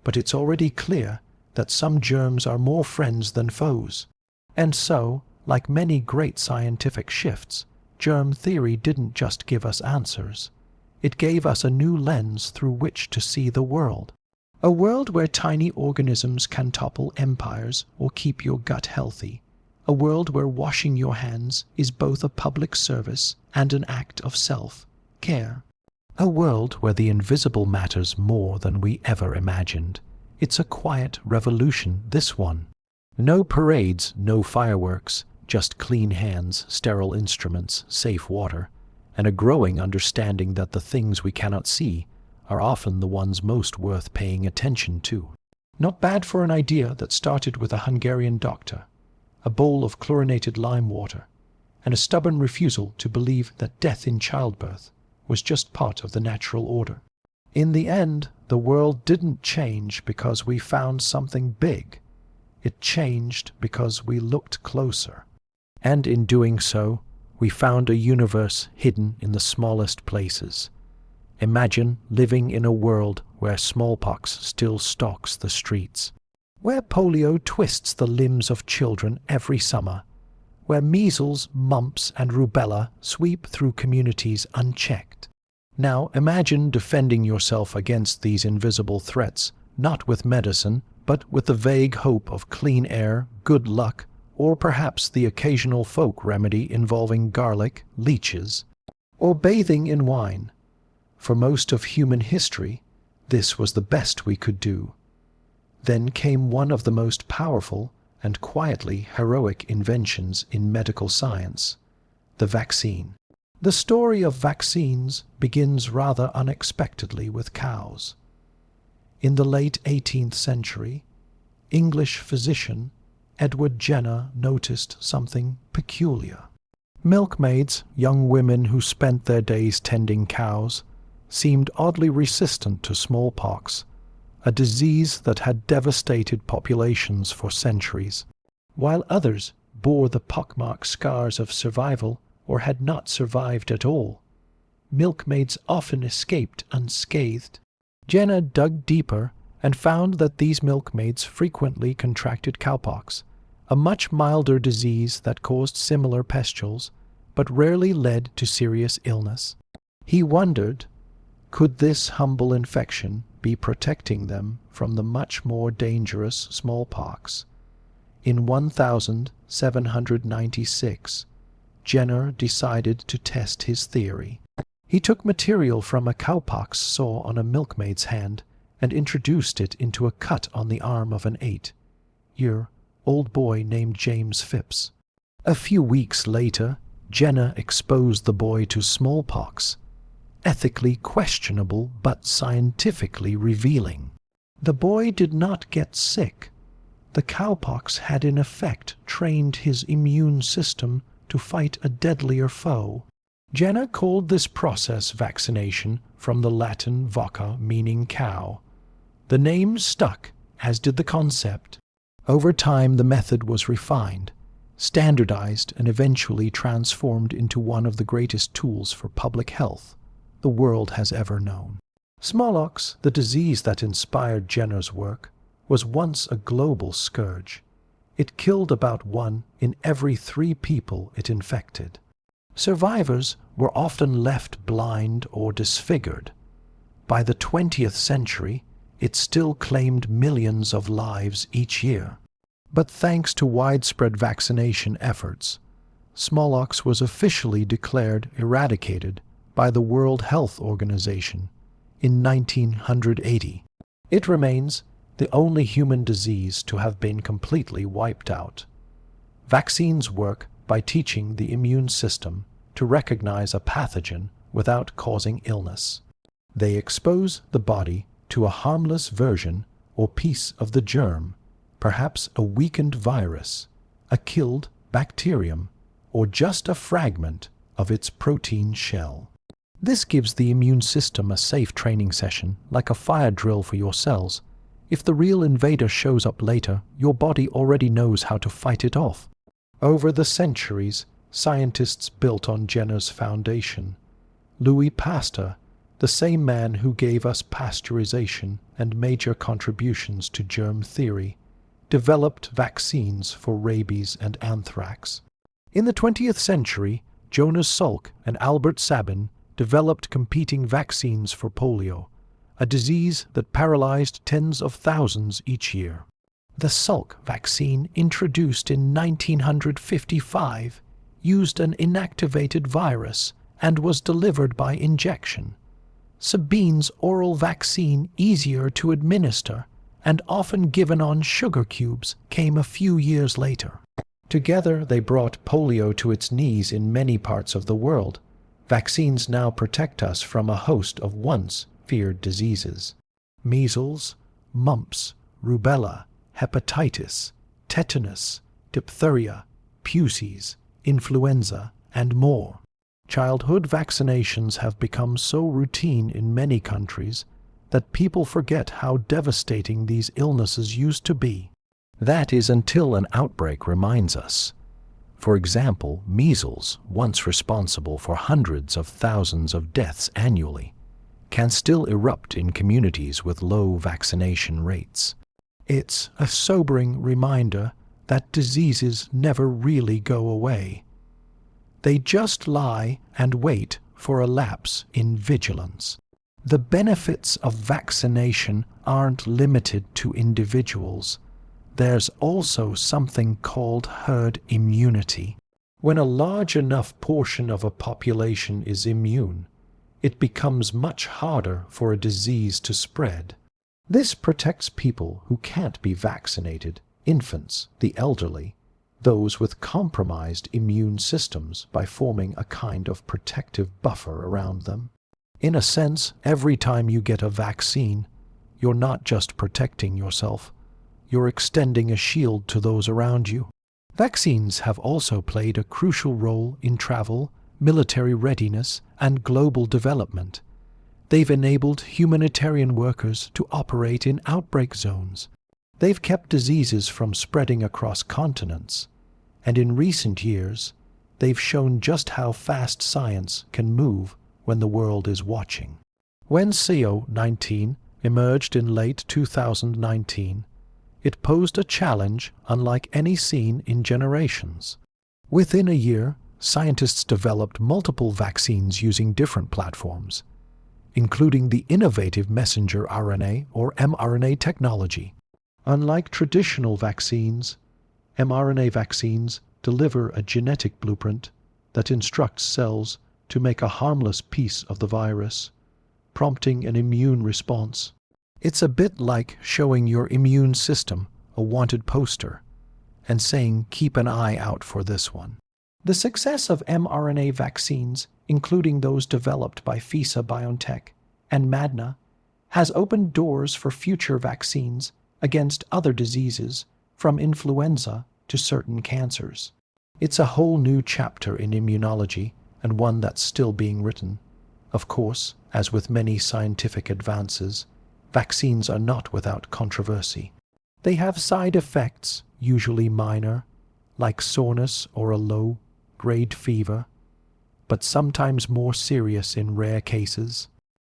but it's already clear that some germs are more friends than foes. And so, like many great scientific shifts, germ theory didn't just give us answers. It gave us a new lens through which to see the world. A world where tiny organisms can topple empires or keep your gut healthy. A world where washing your hands is both a public service and an act of self-care. A world where the invisible matters more than we ever imagined. It's a quiet revolution, this one. No parades, no fireworks, just clean hands, sterile instruments, safe water, and a growing understanding that the things we cannot see are often the ones most worth paying attention to. Not bad for an idea that started with a Hungarian doctor, a bowl of chlorinated lime water, and a stubborn refusal to believe that death in childbirth was just part of the natural order. In the end, the world didn't change because we found something big. It changed because we looked closer. And in doing so, we found a universe hidden in the smallest places. Imagine living in a world where smallpox still stalks the streets, where polio twists the limbs of children every summer, where measles, mumps, and rubella sweep through communities unchecked. Now imagine defending yourself against these invisible threats, not with medicine, but with the vague hope of clean air, good luck, or perhaps the occasional folk remedy involving garlic, leeches, or bathing in wine. For most of human history, this was the best we could do. Then came one of the most powerful and quietly heroic inventions in medical science, the vaccine. The story of vaccines begins rather unexpectedly with cows. In the late 18th century, English physician Edward Jenner noticed something peculiar. Milkmaids, young women who spent their days tending cows, seemed oddly resistant to smallpox, a disease that had devastated populations for centuries, while others bore the pockmarked scars of survival or had not survived at all. Milkmaids often escaped unscathed. Jenner dug deeper and found that these milkmaids frequently contracted cowpox, a much milder disease that caused similar pustules, but rarely led to serious illness. He wondered, could this humble infection be protecting them from the much more dangerous smallpox? In 1796, Jenner decided to test his theory. He took material from a cowpox sore on a milkmaid's hand and introduced it into a cut on the arm of an 8-year-old boy named James Phipps. A few weeks later, Jenner exposed the boy to smallpox, ethically questionable but scientifically revealing. The boy did not get sick. The cowpox had in effect trained his immune system to fight a deadlier foe. Jenner called this process vaccination, from the Latin voca, meaning cow. The name stuck, as did the concept. Over time, the method was refined, standardized, and eventually transformed into one of the greatest tools for public health the world has ever known. Smallpox, the disease that inspired Jenner's work, was once a global scourge. It killed about 1 in every 3 people it infected. Survivors were often left blind or disfigured. By the 20th century, it still claimed millions of lives each year. But thanks to widespread vaccination efforts, smallpox was officially declared eradicated by the World Health Organization in 1980. It remains the only human disease to have been completely wiped out. Vaccines work by teaching the immune system to recognize a pathogen without causing illness. They expose the body to a harmless version or piece of the germ, perhaps a weakened virus, a killed bacterium, or just a fragment of its protein shell. This gives the immune system a safe training session, like a fire drill for your cells. If the real invader shows up later, your body already knows how to fight it off. Over the centuries, scientists built on Jenner's foundation. Louis Pasteur, the same man who gave us pasteurization and major contributions to germ theory, developed vaccines for rabies and anthrax. In the 20th century, Jonas Salk and Albert Sabin developed competing vaccines for polio, a disease that paralyzed tens of thousands each year. The Salk vaccine, introduced in 1955, used an inactivated virus and was delivered by injection. Sabin's oral vaccine, easier to administer and often given on sugar cubes, came a few years later. Together they brought polio to its knees in many parts of the world. Vaccines now protect us from a host of once feared diseases: measles, mumps, rubella, hepatitis, tetanus, diphtheria, Pusey's, influenza, and more. Childhood vaccinations have become so routine in many countries that people forget how devastating these illnesses used to be. That is until an outbreak reminds us. For example, measles, once responsible for hundreds of thousands of deaths annually, can still erupt in communities with low vaccination rates. It's a sobering reminder that diseases never really go away. They just lie and wait for a lapse in vigilance. The benefits of vaccination aren't limited to individuals. There's also something called herd immunity. When a large enough portion of a population is immune, it becomes much harder for a disease to spread. This protects people who can't be vaccinated, infants, the elderly, those with compromised immune systems, by forming a kind of protective buffer around them. In a sense, every time you get a vaccine, you're not just protecting yourself, you're extending a shield to those around you. Vaccines have also played a crucial role in travel, military readiness, and global development. They've enabled humanitarian workers to operate in outbreak zones. They've kept diseases from spreading across continents. And in recent years, they've shown just how fast science can move when the world is watching. When CO-19 emerged in late 2019, it posed a challenge unlike any seen in generations. Within a year, scientists developed multiple vaccines using different platforms, including the innovative messenger RNA or mRNA technology. Unlike traditional vaccines, mRNA vaccines deliver a genetic blueprint that instructs cells to make a harmless piece of the virus, prompting an immune response. It's a bit like showing your immune system a wanted poster and saying, "Keep an eye out for this one." The success of mRNA vaccines, including those developed by Pfizer-BioNTech and Moderna, has opened doors for future vaccines against other diseases, from influenza to certain cancers. It's a whole new chapter in immunology, and one that's still being written. Of course, as with many scientific advances, vaccines are not without controversy. They have side effects, usually minor, like soreness or a low-grade fever, but sometimes more serious in rare cases.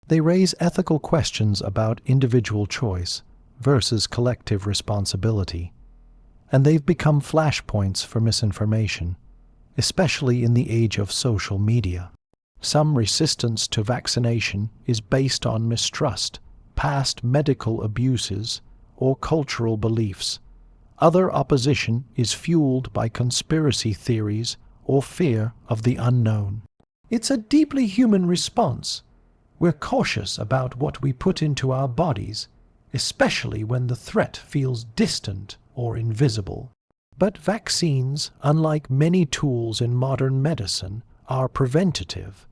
They raise ethical questions about individual choice versus collective responsibility, and they've become flashpoints for misinformation, especially in the age of social media. Some resistance to vaccination is based on mistrust, past medical abuses, or cultural beliefs. Other opposition is fueled by conspiracy theories or fear of the unknown. It's a deeply human response. We're cautious about what we put into our bodies, especially when the threat feels distant or invisible. But vaccines, unlike many tools in modern medicine, are preventative.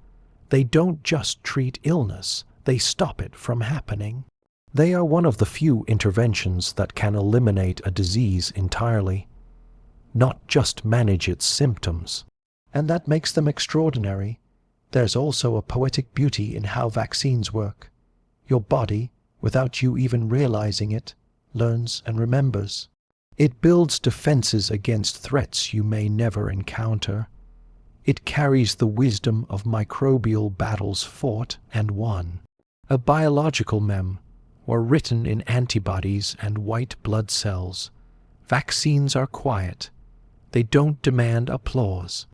They don't just treat illness, they stop it from happening. They are one of the few interventions that can eliminate a disease entirely, not just manage its symptoms. And that makes them extraordinary. There's also a poetic beauty in how vaccines work. Your body, without you even realizing it, learns and remembers. It builds defenses against threats you may never encounter. It carries the wisdom of microbial battles fought and won. A biological mem, or written in antibodies and white blood cells. Vaccines are quiet. They don't demand applause.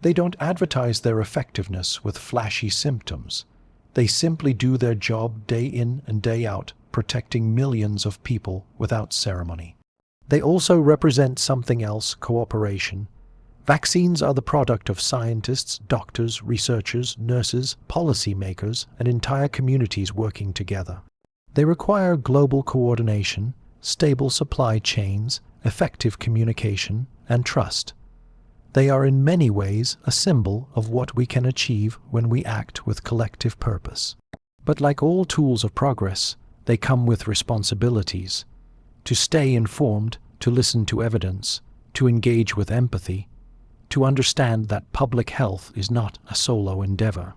They don't advertise their effectiveness with flashy symptoms. They simply do their job day in and day out, protecting millions of people without ceremony. They also represent something else: cooperation. Vaccines are the product of scientists, doctors, researchers, nurses, policymakers, and entire communities working together. They require global coordination, stable supply chains, effective communication, and trust. They are in many ways a symbol of what we can achieve when we act with collective purpose. But like all tools of progress, they come with responsibilities. To stay informed, to listen to evidence, to engage with empathy, to understand that public health is not a solo endeavor.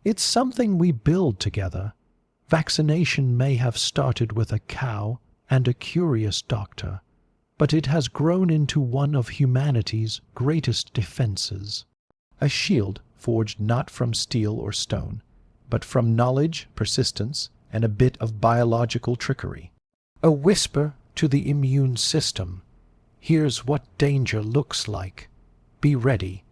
It's something we build together. Vaccination may have started with a cow and a curious doctor, but it has grown into one of humanity's greatest defenses. A shield forged not from steel or stone, but from knowledge, persistence, and a bit of biological trickery. A whisper to the immune system: here's what danger looks like. Be ready.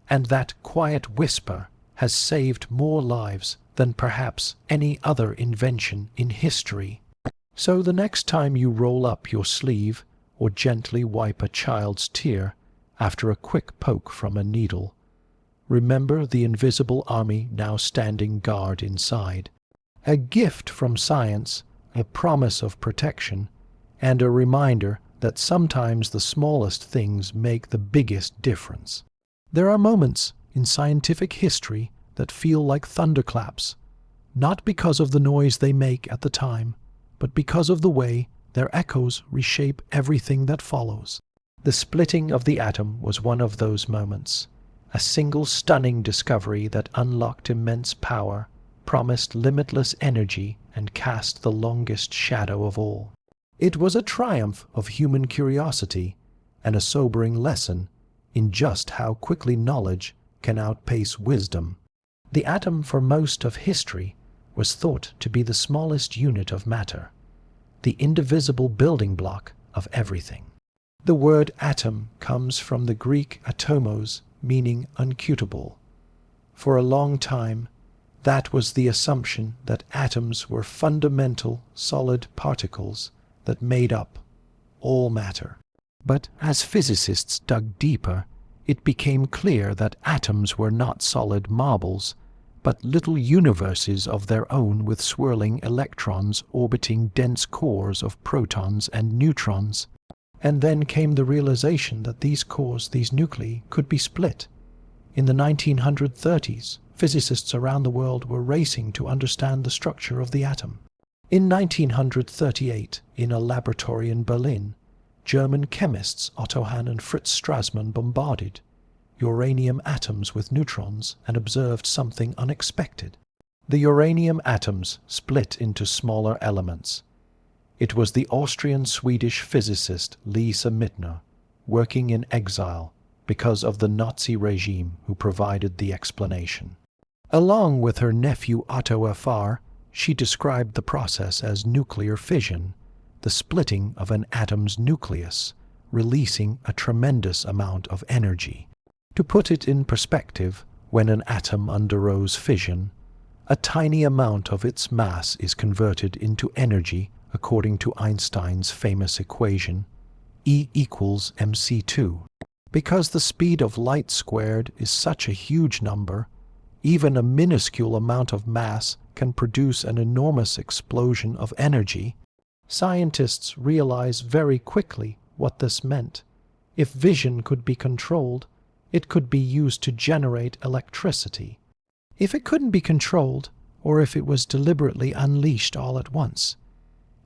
And that quiet whisper has saved more lives than perhaps any other invention in history. So the next time you roll up your sleeve or gently wipe a child's tear after a quick poke from a needle, remember the invisible army now standing guard inside. A gift from science, a promise of protection, and a reminder that sometimes the smallest things make the biggest difference. There are moments in scientific history that feel like thunderclaps, not because of the noise they make at the time, but because of the way their echoes reshape everything that follows. The splitting of the atom was one of those moments, a single stunning discovery that unlocked immense power, promised limitless energy, and cast the longest shadow of all. It was a triumph of human curiosity and a sobering lesson in just how quickly knowledge can outpace wisdom. The atom for most of history was thought to be the smallest unit of matter, the indivisible building block of everything. The word atom comes from the Greek atomos, meaning uncutable. For a long time, that was the assumption that atoms were fundamental, solid particles that made up all matter. But as physicists dug deeper, it became clear that atoms were not solid marbles, but little universes of their own with swirling electrons orbiting dense cores of protons and neutrons. And then came the realization that these cores, these nuclei, could be split. In the 1930s, physicists around the world were racing to understand the structure of the atom. In 1938, in a laboratory in Berlin, German chemists Otto Hahn and Fritz Strassmann bombarded uranium atoms with neutrons and observed something unexpected. The uranium atoms split into smaller elements. It was the Austrian-Swedish physicist Lise Meitner, working in exile because of the Nazi regime, who provided the explanation. Along with her nephew Otto Fr., she described the process as nuclear fission, the splitting of an atom's nucleus, releasing a tremendous amount of energy. To put it in perspective, when an atom undergoes fission, a tiny amount of its mass is converted into energy according to Einstein's famous equation, E equals mc2. Because the speed of light squared is such a huge number, even a minuscule amount of mass can produce an enormous explosion of energy. Scientists realize very quickly what this meant. If vision could be controlled, it could be used to generate electricity. If it couldn't be controlled, or if it was deliberately unleashed all at once,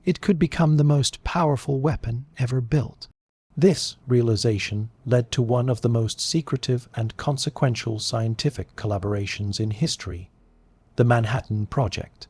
it could become the most powerful weapon ever built. This realization led to one of the most secretive and consequential scientific collaborations in history, the Manhattan Project.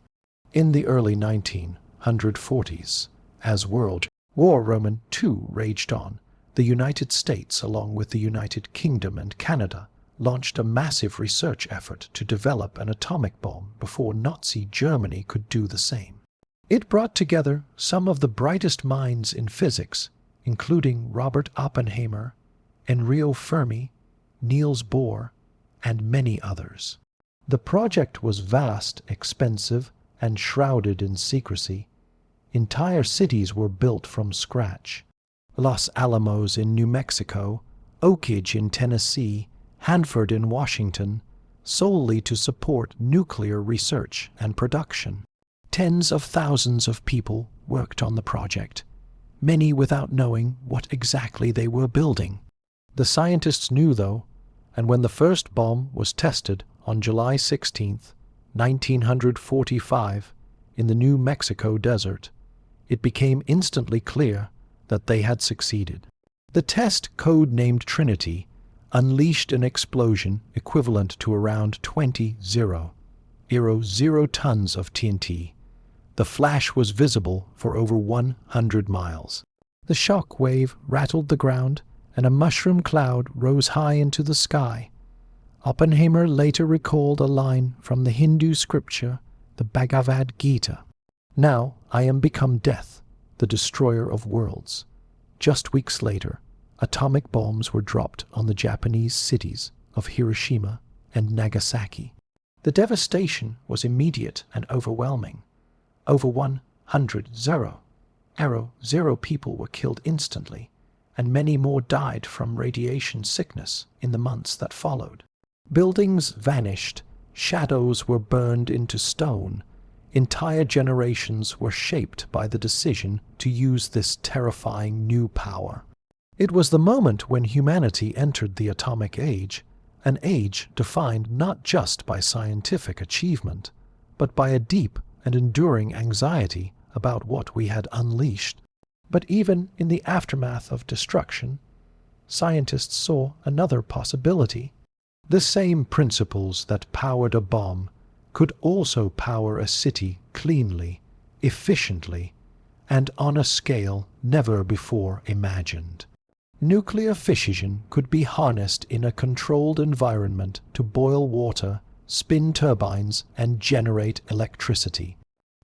In the early 1940s, as World War II raged on, the United States, along with the United Kingdom and Canada, launched a massive research effort to develop an atomic bomb before Nazi Germany could do the same. It brought together some of the brightest minds in physics, including Robert Oppenheimer, Enrico Fermi, Niels Bohr, and many others. The project was vast, expensive, and shrouded in secrecy. Entire cities were built from scratch. Los Alamos in New Mexico, Oak Ridge in Tennessee, Hanford in Washington, solely to support nuclear research and production. Tens of thousands of people worked on the project, many without knowing what exactly they were building. The scientists knew, though, and when the first bomb was tested on July 16, 1945, in the New Mexico desert, it became instantly clear that they had succeeded. The test, code-named Trinity, unleashed an explosion equivalent to around 20 0 tons of TNT. The flash was visible for over 100 miles. The shock wave rattled the ground, and a mushroom cloud rose high into the sky. Oppenheimer later recalled a line from the Hindu scripture, the Bhagavad Gita. "Now I am become death, the destroyer of worlds." Just weeks later, atomic bombs were dropped on the Japanese cities of Hiroshima and Nagasaki. The devastation was immediate and overwhelming. Over 100 people were killed instantly, and many more died from radiation sickness in the months that followed. Buildings vanished, shadows were burned into stone, entire generations were shaped by the decision to use this terrifying new power. It was the moment when humanity entered the atomic age, an age defined not just by scientific achievement, but by a deep and enduring anxiety about what we had unleashed. But even in the aftermath of destruction, scientists saw another possibility. The same principles that powered a bomb could also power a city cleanly, efficiently, and on a scale never before imagined. Nuclear fission could be harnessed in a controlled environment to boil water, spin turbines, and generate electricity.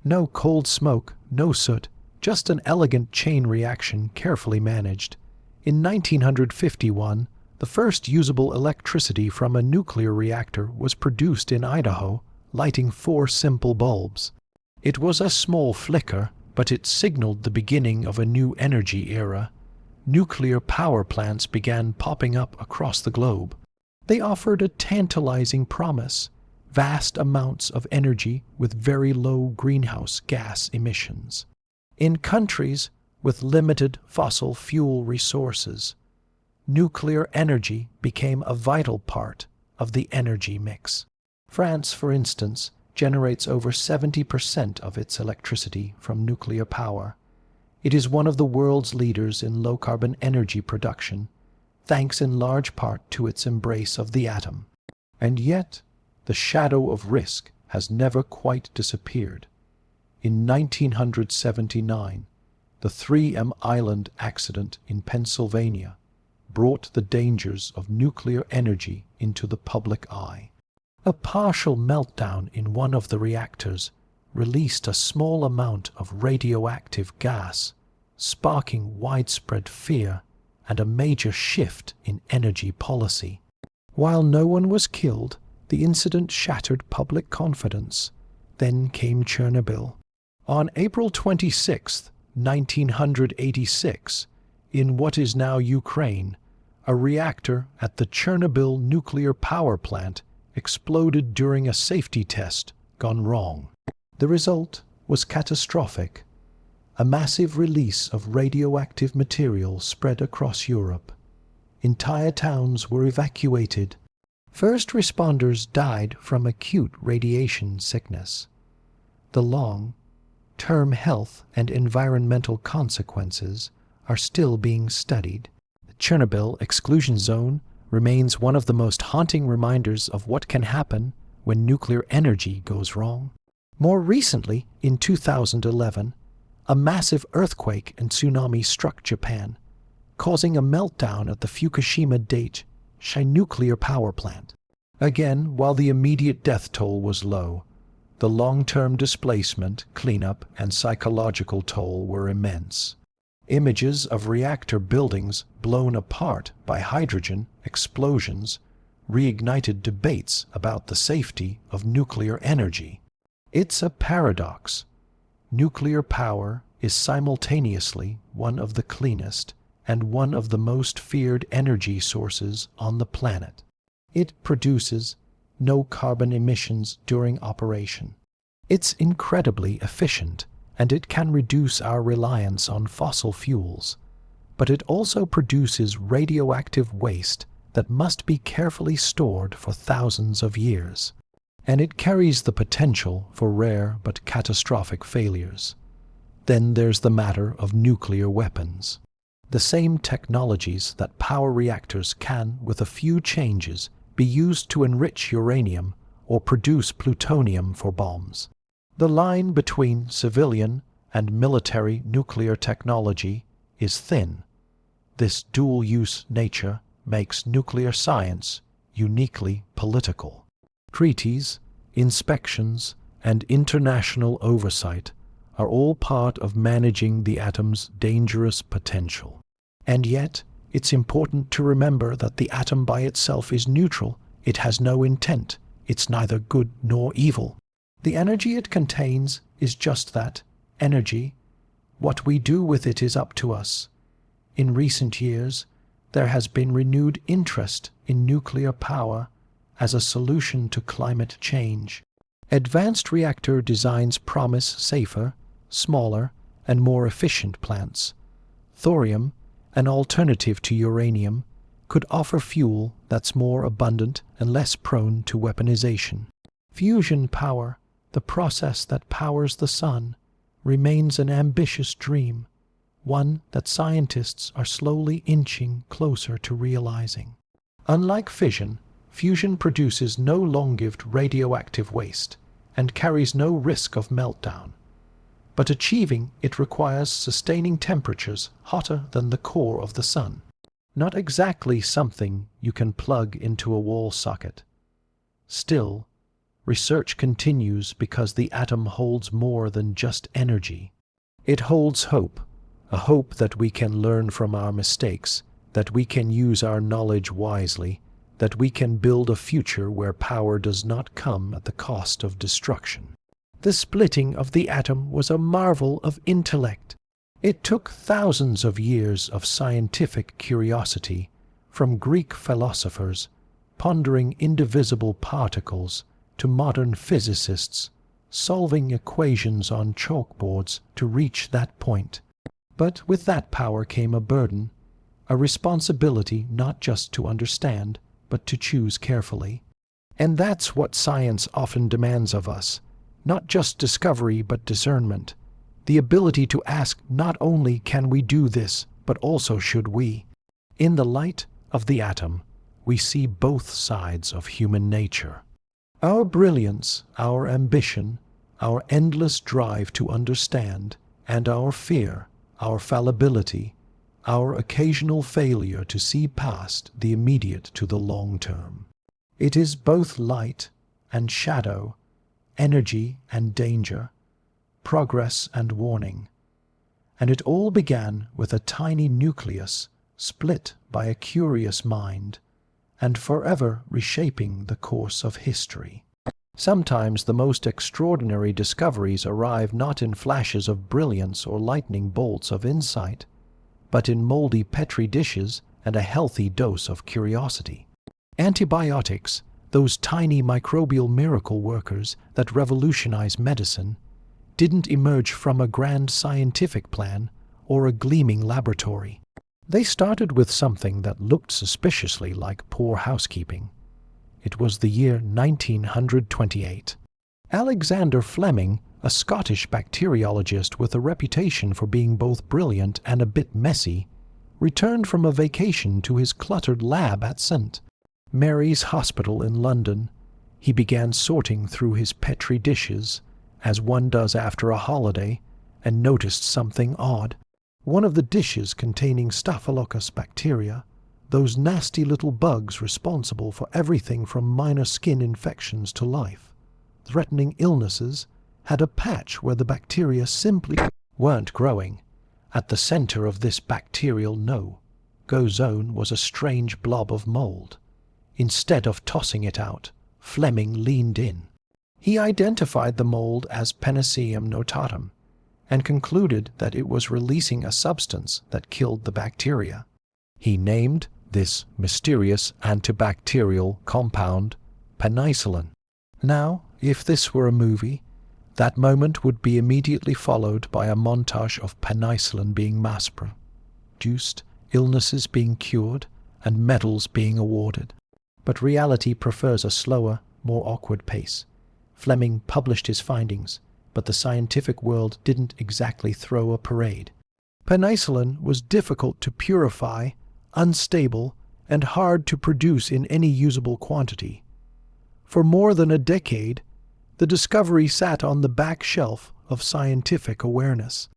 No cold smoke, no soot, just an elegant chain reaction carefully managed. In 1951, the first usable electricity from a nuclear reactor was produced in Idaho, lighting 4 simple bulbs. It was a small flicker, but it signaled the beginning of a new energy era. Nuclear power plants began popping up across the globe. They offered a tantalizing promise: vast amounts of energy with very low greenhouse gas emissions. In countries with limited fossil fuel resources, nuclear energy became a vital part of the energy mix. France, for instance, generates over 70% of its electricity from nuclear power. It is one of the world's leaders in low-carbon energy production, thanks in large part to its embrace of the atom. And yet, the shadow of risk has never quite disappeared. In 1979, the 3M Island accident in Pennsylvania brought the dangers of nuclear energy into the public eye. A partial meltdown in one of the reactors released a small amount of radioactive gas, sparking widespread fear and a major shift in energy policy. While no one was killed, the incident shattered public confidence. Then came Chernobyl. On April 26, 1986, in what is now Ukraine, a reactor at the Chernobyl nuclear power plant exploded during a safety test gone wrong. The result was catastrophic. A massive release of radioactive material spread across Europe. Entire towns were evacuated. First responders died from acute radiation sickness. The long-term health and environmental consequences are still being studied. The Chernobyl exclusion zone remains one of the most haunting reminders of what can happen when nuclear energy goes wrong. More recently, in 2011, a massive earthquake and tsunami struck Japan, causing a meltdown at the Fukushima Daiichi nuclear power plant. Again, while the immediate death toll was low, the long-term displacement, cleanup, and psychological toll were immense. Images of reactor buildings blown apart by hydrogen explosions reignited debates about the safety of nuclear energy. It's a paradox. Nuclear power is simultaneously one of the cleanest and one of the most feared energy sources on the planet. It produces no carbon emissions during operation. It's incredibly efficient, and it can reduce our reliance on fossil fuels. But it also produces radioactive waste that must be carefully stored for thousands of years. And it carries the potential for rare but catastrophic failures. Then there's the matter of nuclear weapons. The same technologies that power reactors can, with a few changes, be used to enrich uranium or produce plutonium for bombs. The line between civilian and military nuclear technology is thin. This dual-use nature makes nuclear science uniquely political. Treaties, inspections, and international oversight are all part of managing the atom's dangerous potential. And yet, it's important to remember that the atom by itself is neutral. It has no intent. It's neither good nor evil. The energy it contains is just that, energy. What we do with it is up to us. In recent years, there has been renewed interest in nuclear power as a solution to climate change. Advanced reactor designs promise safer, smaller, and more efficient plants. Thorium, an alternative to uranium, could offer fuel that's more abundant and less prone to weaponization. Fusion power, the process that powers the sun, remains an ambitious dream, one that scientists are slowly inching closer to realizing. Unlike fission, fusion produces no long-lived radioactive waste and carries no risk of meltdown. But achieving it requires sustaining temperatures hotter than the core of the sun. Not exactly something you can plug into a wall socket. Still, research continues because the atom holds more than just energy. It holds hope, a hope that we can learn from our mistakes, that we can use our knowledge wisely, that we can build a future where power does not come at the cost of destruction. The splitting of the atom was a marvel of intellect. It took thousands of years of scientific curiosity, from Greek philosophers pondering indivisible particles to modern physicists solving equations on chalkboards to reach that point. But with that power came a burden, a responsibility not just to understand, but to choose carefully. And that's what science often demands of us. Not just discovery, but discernment. The ability to ask not only can we do this, but also should we. In the light of the atom, we see both sides of human nature. Our brilliance, our ambition, our endless drive to understand, and our fear, our fallibility, our occasional failure to see past the immediate to the long term. It is both light and shadow, energy and danger, progress and warning. And it all began with a tiny nucleus split by a curious mind, and forever reshaping the course of history. Sometimes the most extraordinary discoveries arrive not in flashes of brilliance or lightning bolts of insight, but in moldy Petri dishes and a healthy dose of curiosity. Antibiotics, those tiny microbial miracle workers that revolutionize medicine, didn't emerge from a grand scientific plan or a gleaming laboratory. They started with something that looked suspiciously like poor housekeeping. It was the year 1928. Alexander Fleming, a Scottish bacteriologist with a reputation for being both brilliant and a bit messy, returned from a vacation to his cluttered lab at St. Mary's Hospital in London. He began sorting through his Petri dishes, as one does after a holiday, and noticed something odd. One of the dishes containing Staphylococcus bacteria, those nasty little bugs responsible for everything from minor skin infections to life-threatening illnesses, had a patch where the bacteria simply weren't growing. At the center of this bacterial no-go zone was a strange blob of mold. Instead of tossing it out, Fleming leaned in. He identified the mold as Penicillium notatum and concluded that it was releasing a substance that killed the bacteria. He named this mysterious antibacterial compound penicillin. Now, if this were a movie, that moment would be immediately followed by a montage of penicillin being mass-produced, illnesses being cured, and medals being awarded. But reality prefers a slower, more awkward pace. Fleming published his findings, but the scientific world didn't exactly throw a parade. Penicillin was difficult to purify, unstable, and hard to produce in any usable quantity. For more than a decade, the discovery sat on the back shelf of scientific awareness.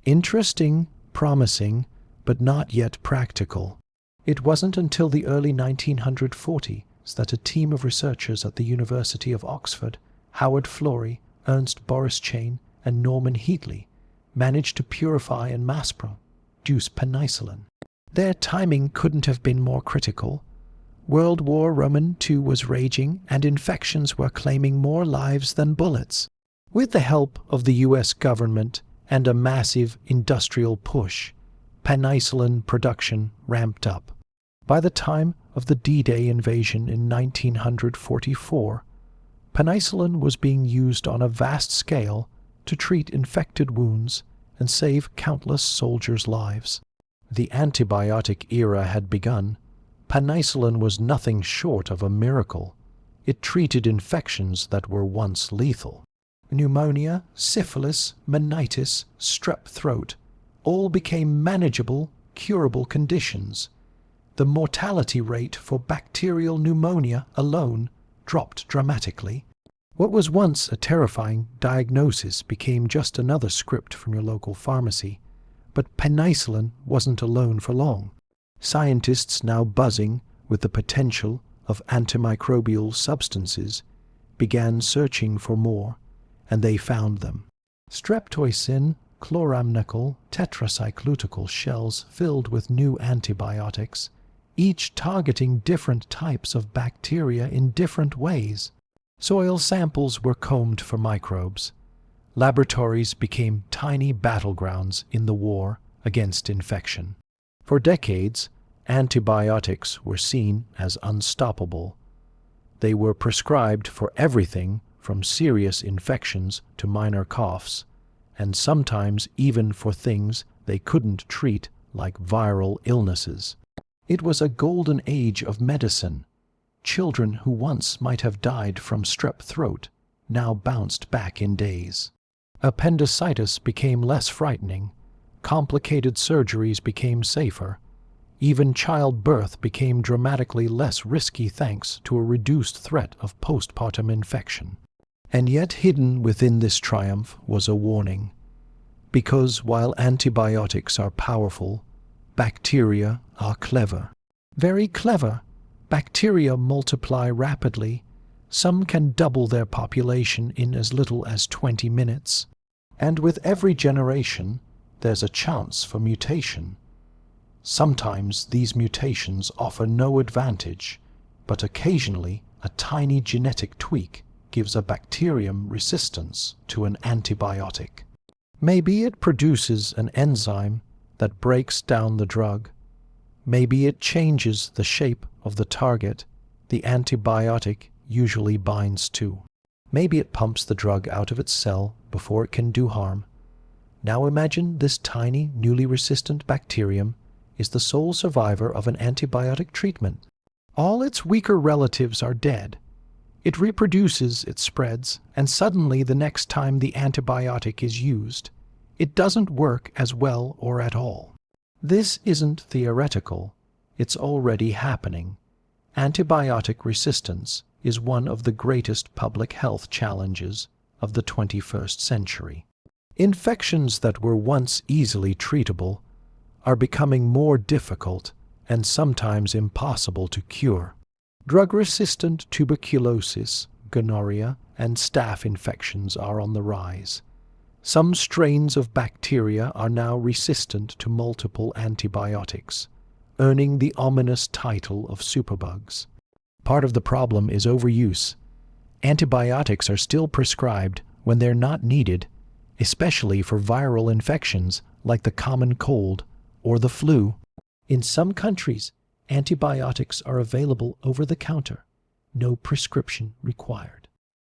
Interesting, promising, but not yet practical. It wasn't until the early 1940s that a team of researchers at the University of Oxford, Howard Florey, Ernst Boris Chain, and Norman Heatley, managed to purify and mass-produce penicillin. Their timing couldn't have been more critical. World War II was raging, and infections were claiming more lives than bullets. With the help of the US government and a massive industrial push, penicillin production ramped up. By the time of the D-Day invasion in 1944, penicillin was being used on a vast scale to treat infected wounds and save countless soldiers' lives. The antibiotic era had begun. Penicillin was nothing short of a miracle. It treated infections that were once lethal. Pneumonia, syphilis, meningitis, strep throat all became manageable, curable conditions. The mortality rate for bacterial pneumonia alone dropped dramatically. What was once a terrifying diagnosis became just another script from your local pharmacy. But penicillin wasn't alone for long. Scientists, now buzzing with the potential of antimicrobial substances, began searching for more, and they found them. Streptoicin, chloramnicol, tetracyclutical shells filled with new antibiotics, each targeting different types of bacteria in different ways. Soil samples were combed for microbes. Laboratories became tiny battlegrounds in the war against infection. For decades, antibiotics were seen as unstoppable. They were prescribed for everything from serious infections to minor coughs, and sometimes even for things they couldn't treat like viral illnesses. It was a golden age of medicine. Children who once might have died from strep throat now bounced back in days. Appendicitis became less frightening. Complicated surgeries became safer. Even childbirth became dramatically less risky thanks to a reduced threat of postpartum infection. And yet hidden within this triumph was a warning. Because while antibiotics are powerful, bacteria are clever. Very clever. Bacteria multiply rapidly. Some can double their population in as little as 20 minutes. And with every generation, there's a chance for mutation. Sometimes these mutations offer no advantage, but occasionally a tiny genetic tweak gives a bacterium resistance to an antibiotic. Maybe it produces an enzyme that breaks down the drug. Maybe it changes the shape of the target the antibiotic usually binds to. Maybe it pumps the drug out of its cell before it can do harm. Now imagine this tiny, newly resistant bacterium is the sole survivor of an antibiotic treatment. All its weaker relatives are dead. It reproduces, it spreads, and suddenly the next time the antibiotic is used, it doesn't work as well or at all. This isn't theoretical. It's already happening. Antibiotic resistance is one of the greatest public health challenges of the 21st century. Infections that were once easily treatable are becoming more difficult and sometimes impossible to cure. Drug-resistant tuberculosis, gonorrhea, and staph infections are on the rise. Some strains of bacteria are now resistant to multiple antibiotics, earning the ominous title of superbugs. Part of the problem is overuse. Antibiotics are still prescribed when they're not needed, especially for viral infections like the common cold or the flu. In some countries, antibiotics are available over the counter, no prescription required.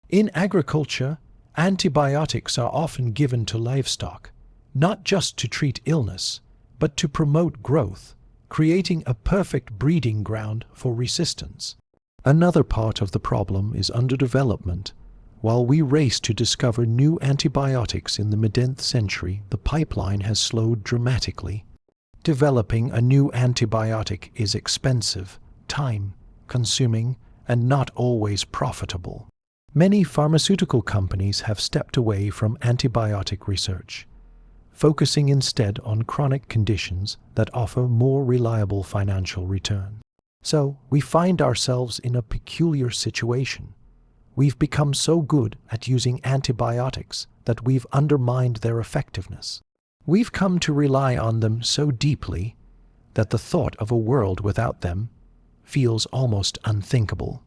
In agriculture, antibiotics are often given to livestock, not just to treat illness, but to promote growth, creating a perfect breeding ground for resistance. Another part of the problem is underdevelopment. While we race to discover new antibiotics in the mid-10th century, the pipeline has slowed dramatically. Developing a new antibiotic is expensive, time-consuming, and not always profitable. Many pharmaceutical companies have stepped away from antibiotic research, focusing instead on chronic conditions that offer more reliable financial return. So, we find ourselves in a peculiar situation. We've become so good at using antibiotics that we've undermined their effectiveness. We've come to rely on them so deeply that the thought of a world without them feels almost unthinkable.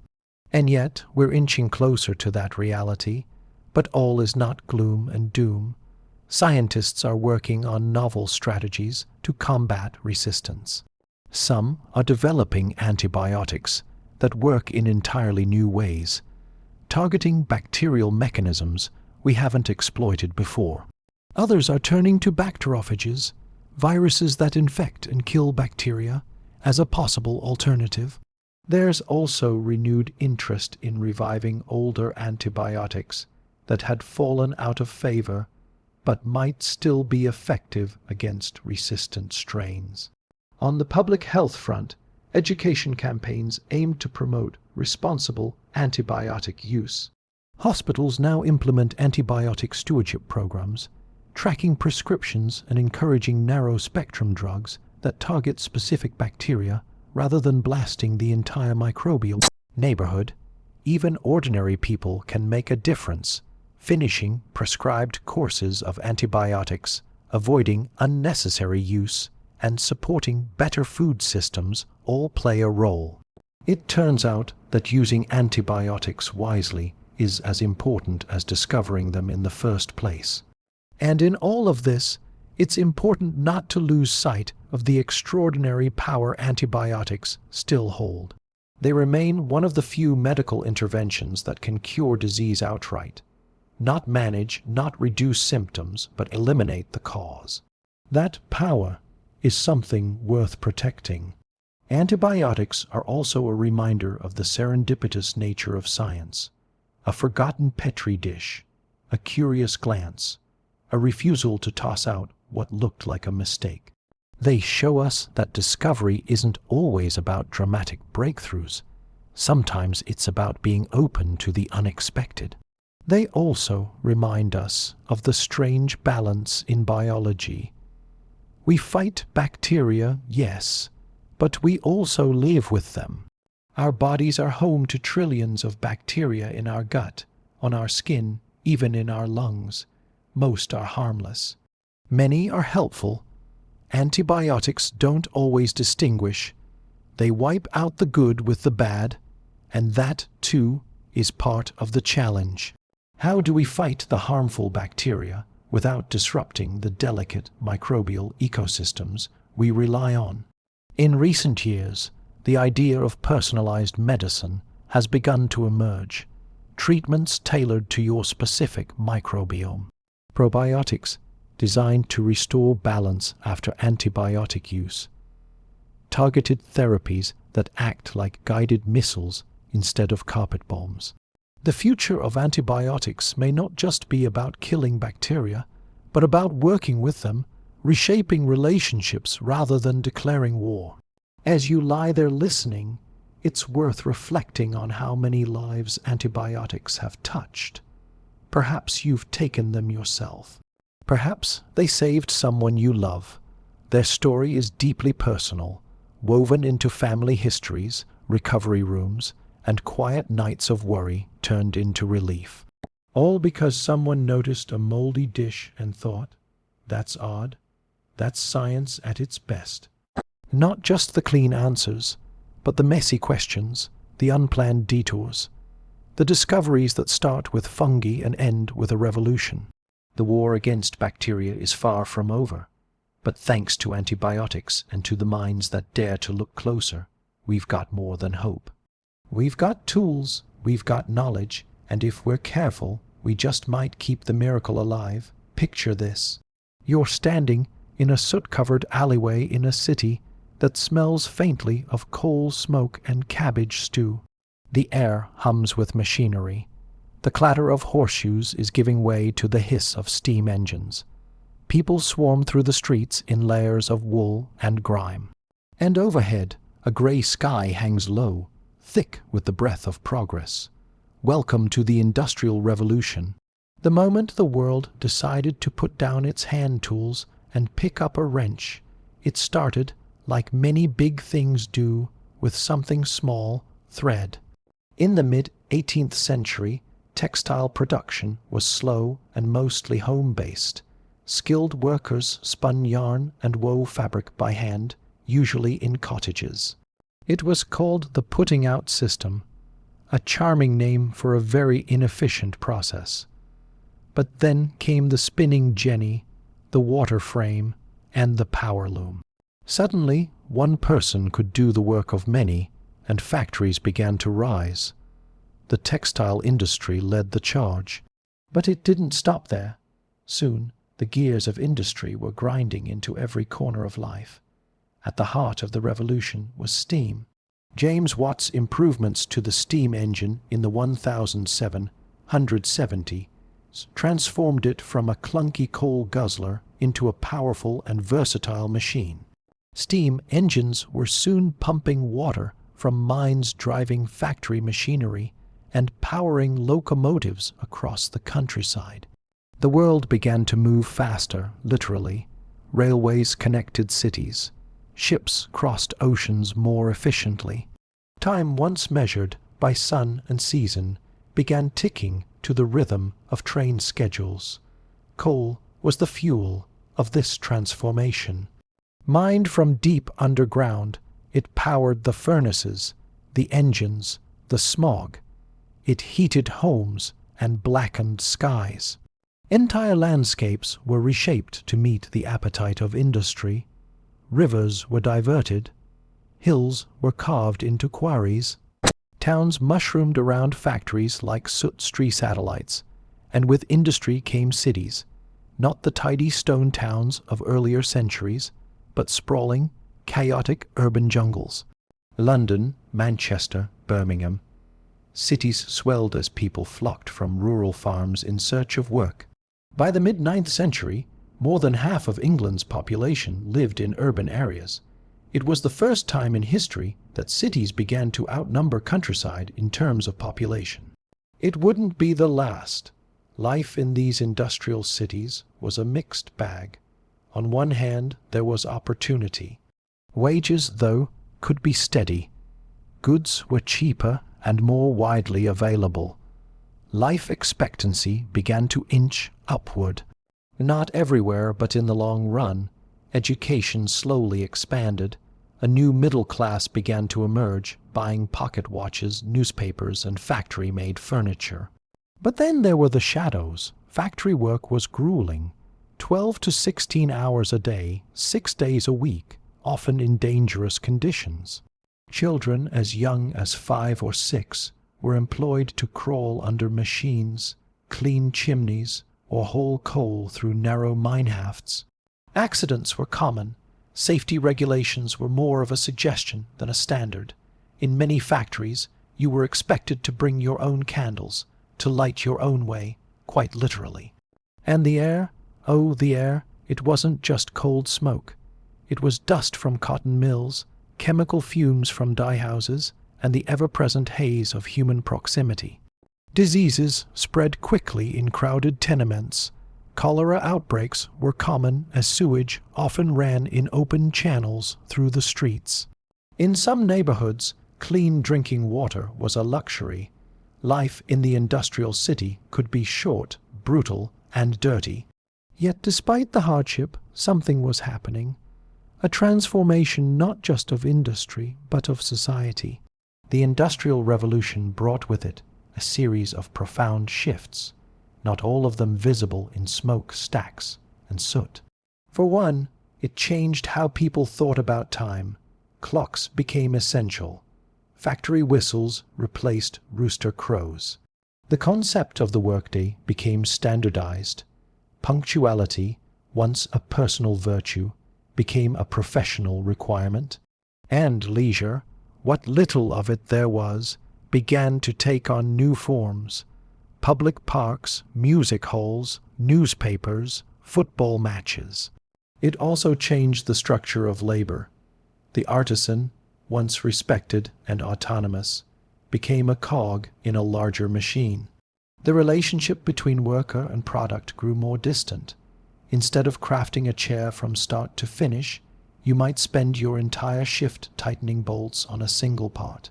And yet, we're inching closer to that reality, but all is not gloom and doom. Scientists are working on novel strategies to combat resistance. Some are developing antibiotics that work in entirely new ways, targeting bacterial mechanisms we haven't exploited before. Others are turning to bacteriophages, viruses that infect and kill bacteria, as a possible alternative. There's also renewed interest in reviving older antibiotics that had fallen out of favor but might still be effective against resistant strains. On the public health front, education campaigns aim to promote responsible antibiotic use. Hospitals now implement antibiotic stewardship programs, tracking prescriptions and encouraging narrow-spectrum drugs that target specific bacteria rather than blasting the entire microbial neighborhood. Even ordinary people can make a difference, finishing prescribed courses of antibiotics, avoiding unnecessary use, and supporting better food systems all play a role. It turns out that using antibiotics wisely is as important as discovering them in the first place. And in all of this, it's important not to lose sight of the extraordinary power antibiotics still hold. They remain one of the few medical interventions that can cure disease outright. Not manage, not reduce symptoms, but eliminate the cause. That power is something worth protecting. Antibiotics are also a reminder of the serendipitous nature of science. A forgotten petri dish, a curious glance, a refusal to toss out what looked like a mistake. They show us that discovery isn't always about dramatic breakthroughs. Sometimes it's about being open to the unexpected. They also remind us of the strange balance in biology. We fight bacteria, yes, but we also live with them. Our bodies are home to trillions of bacteria in our gut, on our skin, even in our lungs. Most are harmless. Many are helpful. Antibiotics don't always distinguish. They wipe out the good with the bad, and that, too, is part of the challenge. How do we fight the harmful bacteria without disrupting the delicate microbial ecosystems we rely on. In recent years, the idea of personalized medicine has begun to emerge. Treatments tailored to your specific microbiome. Probiotics designed to restore balance after antibiotic use. Targeted therapies that act like guided missiles instead of carpet bombs. The future of antibiotics may not just be about killing bacteria, but about working with them, reshaping relationships rather than declaring war. As you lie there listening, it's worth reflecting on how many lives antibiotics have touched. Perhaps you've taken them yourself. Perhaps they saved someone you love. Their story is deeply personal, woven into family histories, recovery rooms, and quiet nights of worry turned into relief. All because someone noticed a moldy dish and thought, "That's odd. That's science at its best." Not just the clean answers, but the messy questions, the unplanned detours, the discoveries that start with fungi and end with a revolution. The war against bacteria is far from over, but thanks to antibiotics and to the minds that dare to look closer, we've got more than hope. We've got tools, we've got knowledge, and if we're careful, we just might keep the miracle alive. Picture this. You're standing in a soot-covered alleyway in a city that smells faintly of coal smoke and cabbage stew. The air hums with machinery. The clatter of horseshoes is giving way to the hiss of steam engines. People swarm through the streets in layers of wool and grime. And overhead, a grey sky hangs low, thick with the breath of progress. Welcome to the Industrial Revolution. The moment the world decided to put down its hand tools and pick up a wrench, it started, like many big things do, with something small, thread. In the mid-18th century, textile production was slow and mostly home-based. Skilled workers spun yarn and wove fabric by hand, usually in cottages. It was called the putting-out system, a charming name for a very inefficient process. But then came the spinning jenny, the water frame, and the power loom. Suddenly, one person could do the work of many, and factories began to rise. The textile industry led the charge. But it didn't stop there. Soon, the gears of industry were grinding into every corner of life. At the heart of the revolution was steam. James Watt's improvements to the steam engine in the 1770s transformed it from a clunky coal guzzler into a powerful and versatile machine. Steam engines were soon pumping water from mines, driving factory machinery, and powering locomotives across the countryside. The world began to move faster, literally. Railways connected cities. Ships crossed oceans more efficiently. Time once measured by sun and season began ticking to the rhythm of train schedules. Coal was the fuel of this transformation. Mined from deep underground, it powered the furnaces, the engines, the smog. It heated homes and blackened skies. Entire landscapes were reshaped to meet the appetite of industry. Rivers were diverted. Hills were carved into quarries. Towns mushroomed around factories like soot-strewn satellites, and with industry came cities, not the tidy stone towns of earlier centuries, but sprawling, chaotic urban jungles. London, Manchester, Birmingham. Cities swelled as people flocked from rural farms in search of work. By the mid-9th century, more than half of England's population lived in urban areas. It was the first time in history that cities began to outnumber countryside in terms of population. It wouldn't be the last. Life in these industrial cities was a mixed bag. On one hand, there was opportunity. Wages, though, could be steady. Goods were cheaper and more widely available. Life expectancy began to inch upward. Not everywhere, but in the long run, education slowly expanded. A new middle class began to emerge, buying pocket watches, newspapers, and factory-made furniture. But then there were the shadows. Factory work was grueling. 12 to 16 hours a day, 6 days a week, often in dangerous conditions. Children as young as 5 or 6 were employed to crawl under machines, clean chimneys, or haul coal through narrow mine shafts. Accidents were common. Safety regulations were more of a suggestion than a standard. In many factories, you were expected to bring your own candles, to light your own way, quite literally. And the air? Oh, the air, it wasn't just cold smoke. It was dust from cotton mills, chemical fumes from dye houses, and the ever-present haze of human proximity. Diseases spread quickly in crowded tenements. Cholera outbreaks were common as sewage often ran in open channels through the streets. In some neighborhoods, clean drinking water was a luxury. Life in the industrial city could be short, brutal, and dirty. Yet despite the hardship, something was happening. A transformation not just of industry, but of society. The Industrial Revolution brought with it a series of profound shifts, not all of them visible in smoke stacks and soot. For one, it changed how people thought about time. Clocks became essential. Factory whistles replaced rooster crows. The concept of the workday became standardized. Punctuality, once a personal virtue, became a professional requirement. And leisure, what little of it there was, began to take on new forms. Public parks, music halls, newspapers, football matches. It also changed the structure of labor. The artisan, once respected and autonomous, became a cog in a larger machine. The relationship between worker and product grew more distant. Instead of crafting a chair from start to finish, you might spend your entire shift tightening bolts on a single part.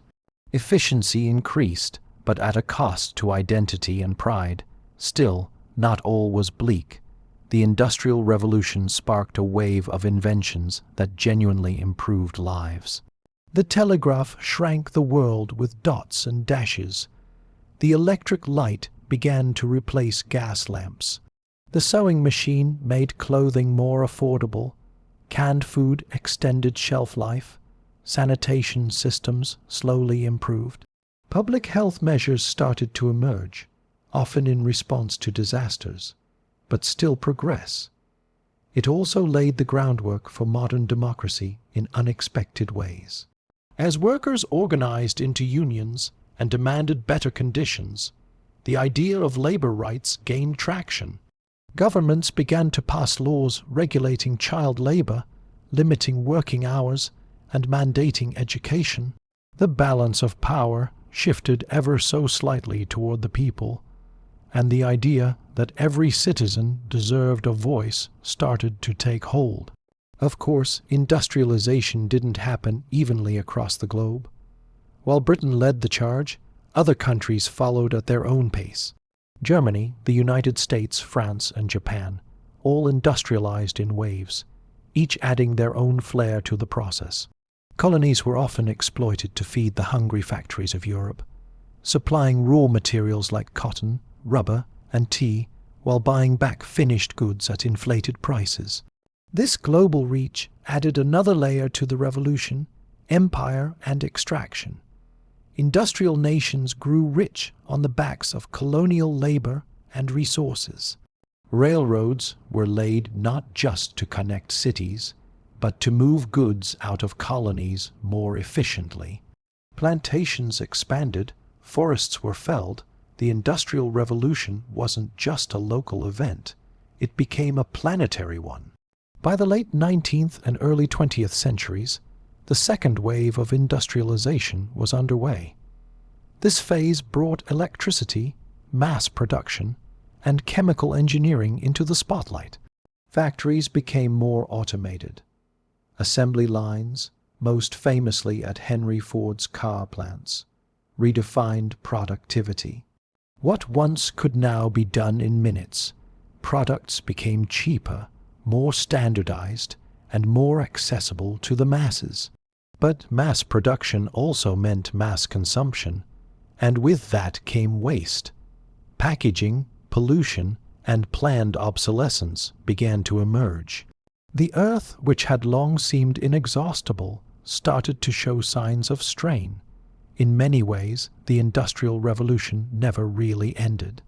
Efficiency increased, but at a cost to identity and pride. Still, not all was bleak. The Industrial Revolution sparked a wave of inventions that genuinely improved lives. The telegraph shrank the world with dots and dashes. The electric light began to replace gas lamps. The sewing machine made clothing more affordable. Canned food extended shelf life. Sanitation systems slowly improved. Public health measures started to emerge, often in response to disasters, but still progress. It also laid the groundwork for modern democracy in unexpected ways. As workers organized into unions and demanded better conditions, the idea of labor rights gained traction. Governments began to pass laws regulating child labor, limiting working hours, and mandating education. The balance of power shifted ever so slightly toward the people, and the idea that every citizen deserved a voice started to take hold. Of course, industrialization didn't happen evenly across the globe. While Britain led the charge, other countries followed at their own pace. Germany, the United States, France, and Japan all industrialized in waves, each adding their own flair to the process. Colonies were often exploited to feed the hungry factories of Europe, supplying raw materials like cotton, rubber, and tea, while buying back finished goods at inflated prices. This global reach added another layer to the revolution: empire and extraction. Industrial nations grew rich on the backs of colonial labor and resources. Railroads were laid not just to connect cities, but to move goods out of colonies more efficiently. Plantations expanded, forests were felled. The Industrial Revolution wasn't just a local event, it became a planetary one. By the late 19th and early 20th centuries, the second wave of industrialization was underway. This phase brought electricity, mass production, and chemical engineering into the spotlight. Factories became more automated. Assembly lines, most famously at Henry Ford's car plants, redefined productivity. What once could now be done in minutes, products became cheaper, more standardized, and more accessible to the masses. But mass production also meant mass consumption, and with that came waste. Packaging, pollution, and planned obsolescence began to emerge. The earth, which had long seemed inexhaustible, started to show signs of strain. In many ways, the Industrial Revolution never really ended.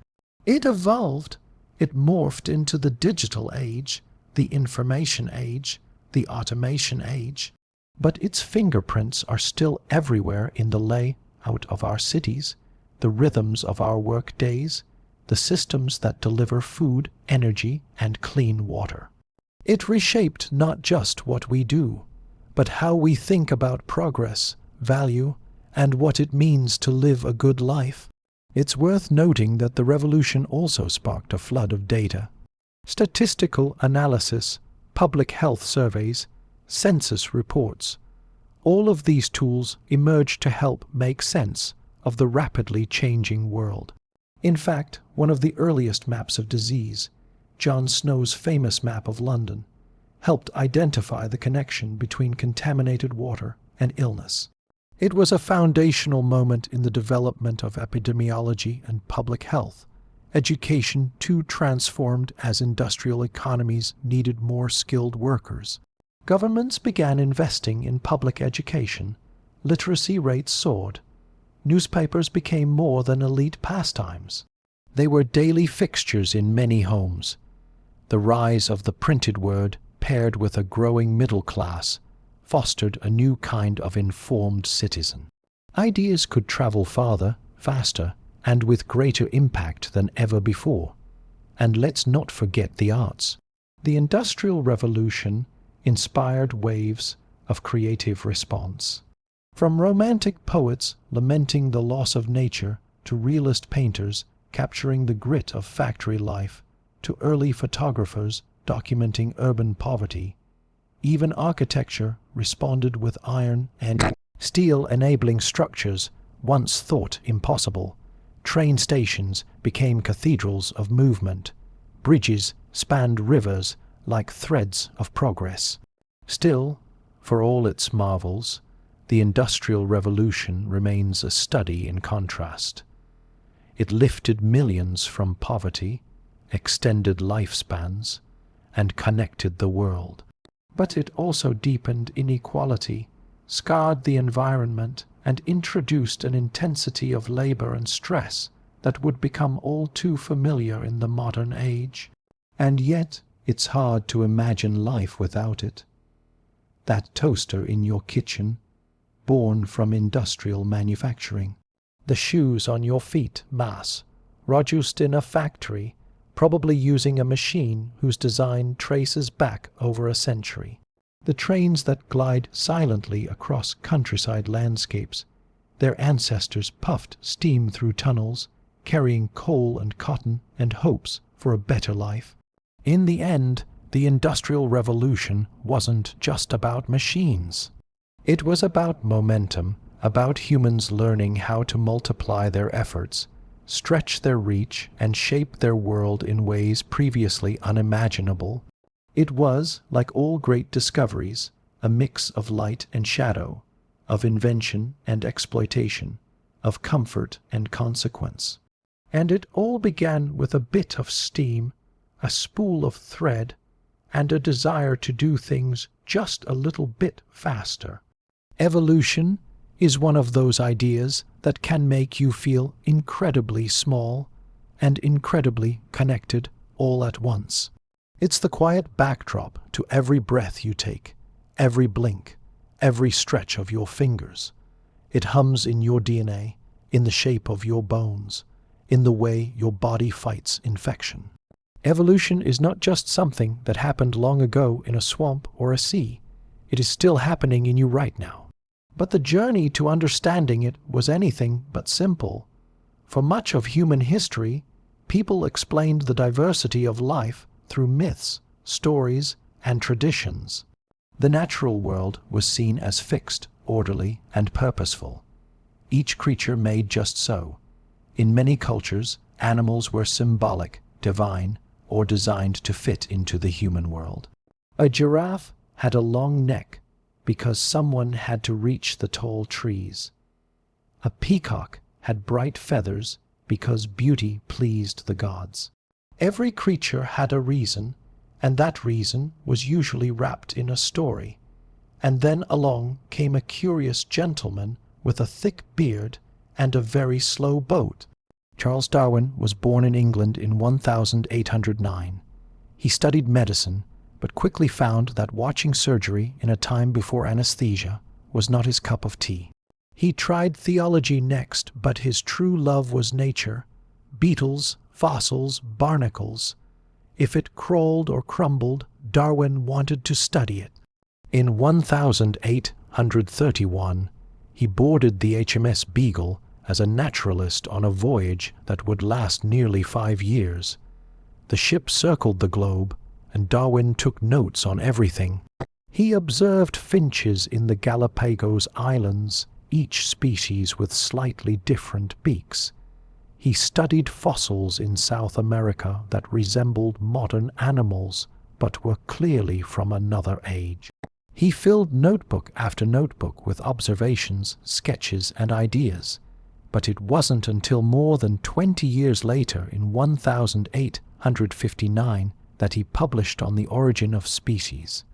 It evolved. It morphed into the digital age, the information age, the automation age. But its fingerprints are still everywhere in the layout of our cities, the rhythms of our work days, the systems that deliver food, energy, and clean water. It reshaped not just what we do, but how we think about progress, value, and what it means to live a good life. It's worth noting that the revolution also sparked a flood of data. Statistical analysis, public health surveys, census reports. All of these tools emerged to help make sense of the rapidly changing world. In fact, one of the earliest maps of disease, John Snow's famous map of London, helped identify the connection between contaminated water and illness. It was a foundational moment in the development of epidemiology and public health. Education too transformed as industrial economies needed more skilled workers. Governments began investing in public education. Literacy rates soared. Newspapers became more than elite pastimes. They were daily fixtures in many homes. The rise of the printed word, paired with a growing middle class, fostered a new kind of informed citizen. Ideas could travel farther, faster, and with greater impact than ever before. And let's not forget the arts. The Industrial Revolution inspired waves of creative response. From romantic poets lamenting the loss of nature to realist painters capturing the grit of factory life to early photographers documenting urban poverty, even architecture responded with iron and steel enabling structures once thought impossible. Train stations became cathedrals of movement. Bridges spanned rivers like threads of progress. Still, for all its marvels, the Industrial Revolution remains a study in contrast. It lifted millions from poverty, extended lifespans, and connected the world. But it also deepened inequality, scarred the environment, and introduced an intensity of labor and stress that would become all too familiar in the modern age. And yet, it's hard to imagine life without it. That toaster in your kitchen, born from industrial manufacturing. The shoes on your feet, produced in a factory, probably using a machine whose design traces back over a century. The trains that glide silently across countryside landscapes. Their ancestors puffed steam through tunnels, carrying coal and cotton and hopes for a better life. In the end, the Industrial Revolution wasn't just about machines. It was about momentum, about humans learning how to multiply their efforts, stretch their reach, and shape their world in ways previously unimaginable. It was, like all great discoveries, a mix of light and shadow, of invention and exploitation, of comfort and consequence. And it all began with a bit of steam, a spool of thread, and a desire to do things just a little bit faster. Evolution is one of those ideas that can make you feel incredibly small and incredibly connected all at once. It's the quiet backdrop to every breath you take, every blink, every stretch of your fingers. It hums in your DNA, in the shape of your bones, in the way your body fights infection. Evolution is not just something that happened long ago in a swamp or a sea. It is still happening in you right now. But the journey to understanding it was anything but simple. For much of human history, people explained the diversity of life through myths, stories, and traditions. The natural world was seen as fixed, orderly, and purposeful. Each creature made just so. In many cultures, animals were symbolic, divine, or designed to fit into the human world. A giraffe had a long neck because someone had to reach the tall trees. A peacock had bright feathers because beauty pleased the gods. Every creature had a reason, and that reason was usually wrapped in a story. And then along came a curious gentleman with a thick beard and a very slow boat. Charles Darwin was born in England in 1809. He studied medicine, but quickly found that watching surgery in a time before anesthesia was not his cup of tea. He tried theology next, but his true love was nature. Beetles, fossils, barnacles. If it crawled or crumbled, Darwin wanted to study it. In 1831, he boarded the HMS Beagle as a naturalist on a voyage that would last nearly 5 years. The ship circled the globe, and Darwin took notes on everything. He observed finches in the Galapagos Islands, each species with slightly different beaks. He studied fossils in South America that resembled modern animals, but were clearly from another age. He filled notebook after notebook with observations, sketches, and ideas. But it wasn't until more than 20 years later, in 1859, that he published on the origin of species.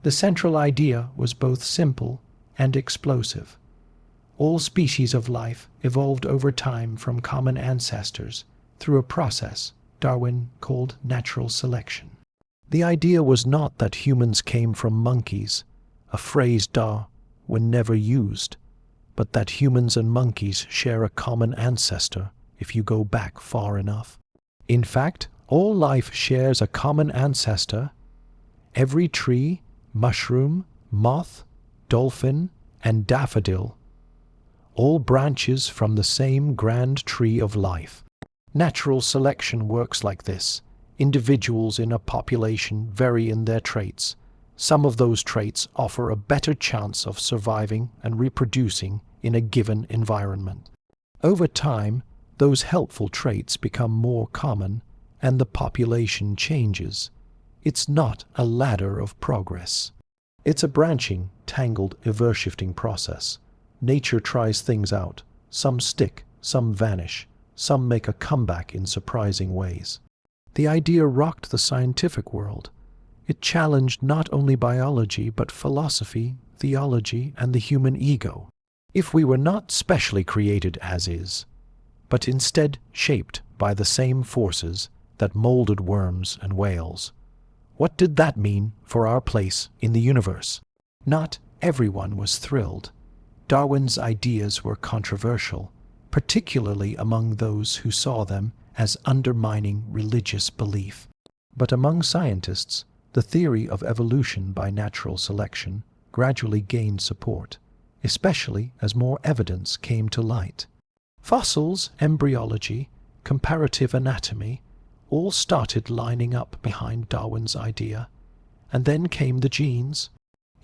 The central idea was both simple and explosive. All species of life evolved over time from common ancestors through a process Darwin called natural selection. The idea was not that humans came from monkeys, a phrase Darwin never used, but that humans and monkeys share a common ancestor if you go back far enough. In fact, all life shares a common ancestor. Every tree, mushroom, moth, dolphin, and daffodil all branches from the same grand tree of life. Natural selection works like this. Individuals in a population vary in their traits. Some of those traits offer a better chance of surviving and reproducing in a given environment. Over time, those helpful traits become more common, and the population changes. It's not a ladder of progress. It's a branching, tangled, ever-shifting process. Nature tries things out. Some stick, some vanish, some make a comeback in surprising ways. The idea rocked the scientific world. It challenged not only biology, but philosophy, theology, and the human ego. If we were not specially created as is, but instead shaped by the same forces that molded worms and whales, what did that mean for our place in the universe? Not everyone was thrilled. Darwin's ideas were controversial, particularly among those who saw them as undermining religious belief. But among scientists, the theory of evolution by natural selection gradually gained support, especially as more evidence came to light. Fossils, embryology, comparative anatomy all started lining up behind Darwin's idea, and then came the genes.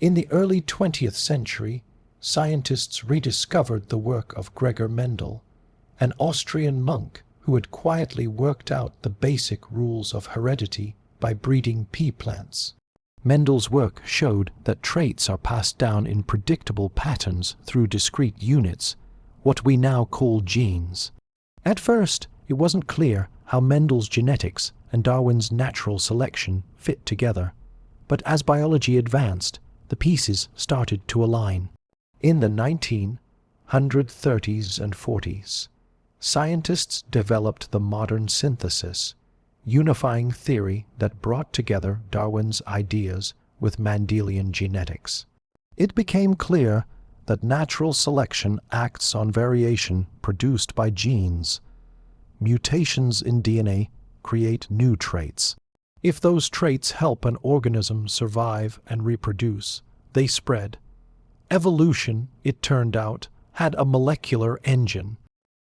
In the early 20th century, scientists rediscovered the work of Gregor Mendel, an Austrian monk who had quietly worked out the basic rules of heredity by breeding pea plants. Mendel's work showed that traits are passed down in predictable patterns through discrete units, what we now call genes. At first, it wasn't clear how Mendel's genetics and Darwin's natural selection fit together, but as biology advanced, the pieces started to align. In the 1930s and 40s, scientists developed the modern synthesis, unifying theory that brought together Darwin's ideas with Mendelian genetics. It became clear that natural selection acts on variation produced by genes. Mutations in DNA create new traits. If those traits help an organism survive and reproduce, they spread. Evolution, it turned out, had a molecular engine,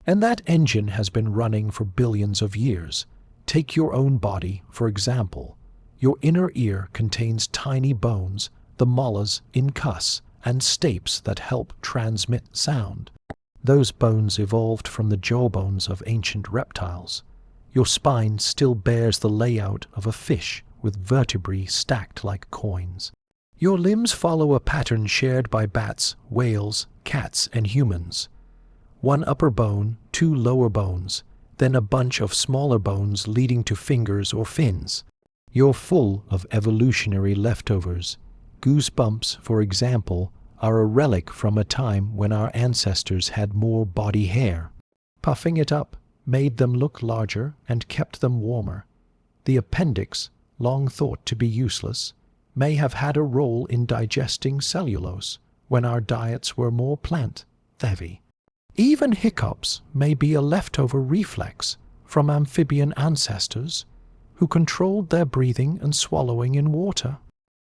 and that engine has been running for billions of years. Take your own body, for example. Your inner ear contains tiny bones, the molars, incus, and stapes that help transmit sound. Those bones evolved from the jawbones of ancient reptiles. Your spine still bears the layout of a fish with vertebrae stacked like coins. Your limbs follow a pattern shared by bats, whales, cats, and humans. One upper bone, two lower bones, then a bunch of smaller bones leading to fingers or fins. You're full of evolutionary leftovers. Goosebumps, for example, are a relic from a time when our ancestors had more body hair. Puffing it up made them look larger and kept them warmer. The appendix, long thought to be useless, may have had a role in digesting cellulose when our diets were more plant-heavy. Even hiccups may be a leftover reflex from amphibian ancestors who controlled their breathing and swallowing in water.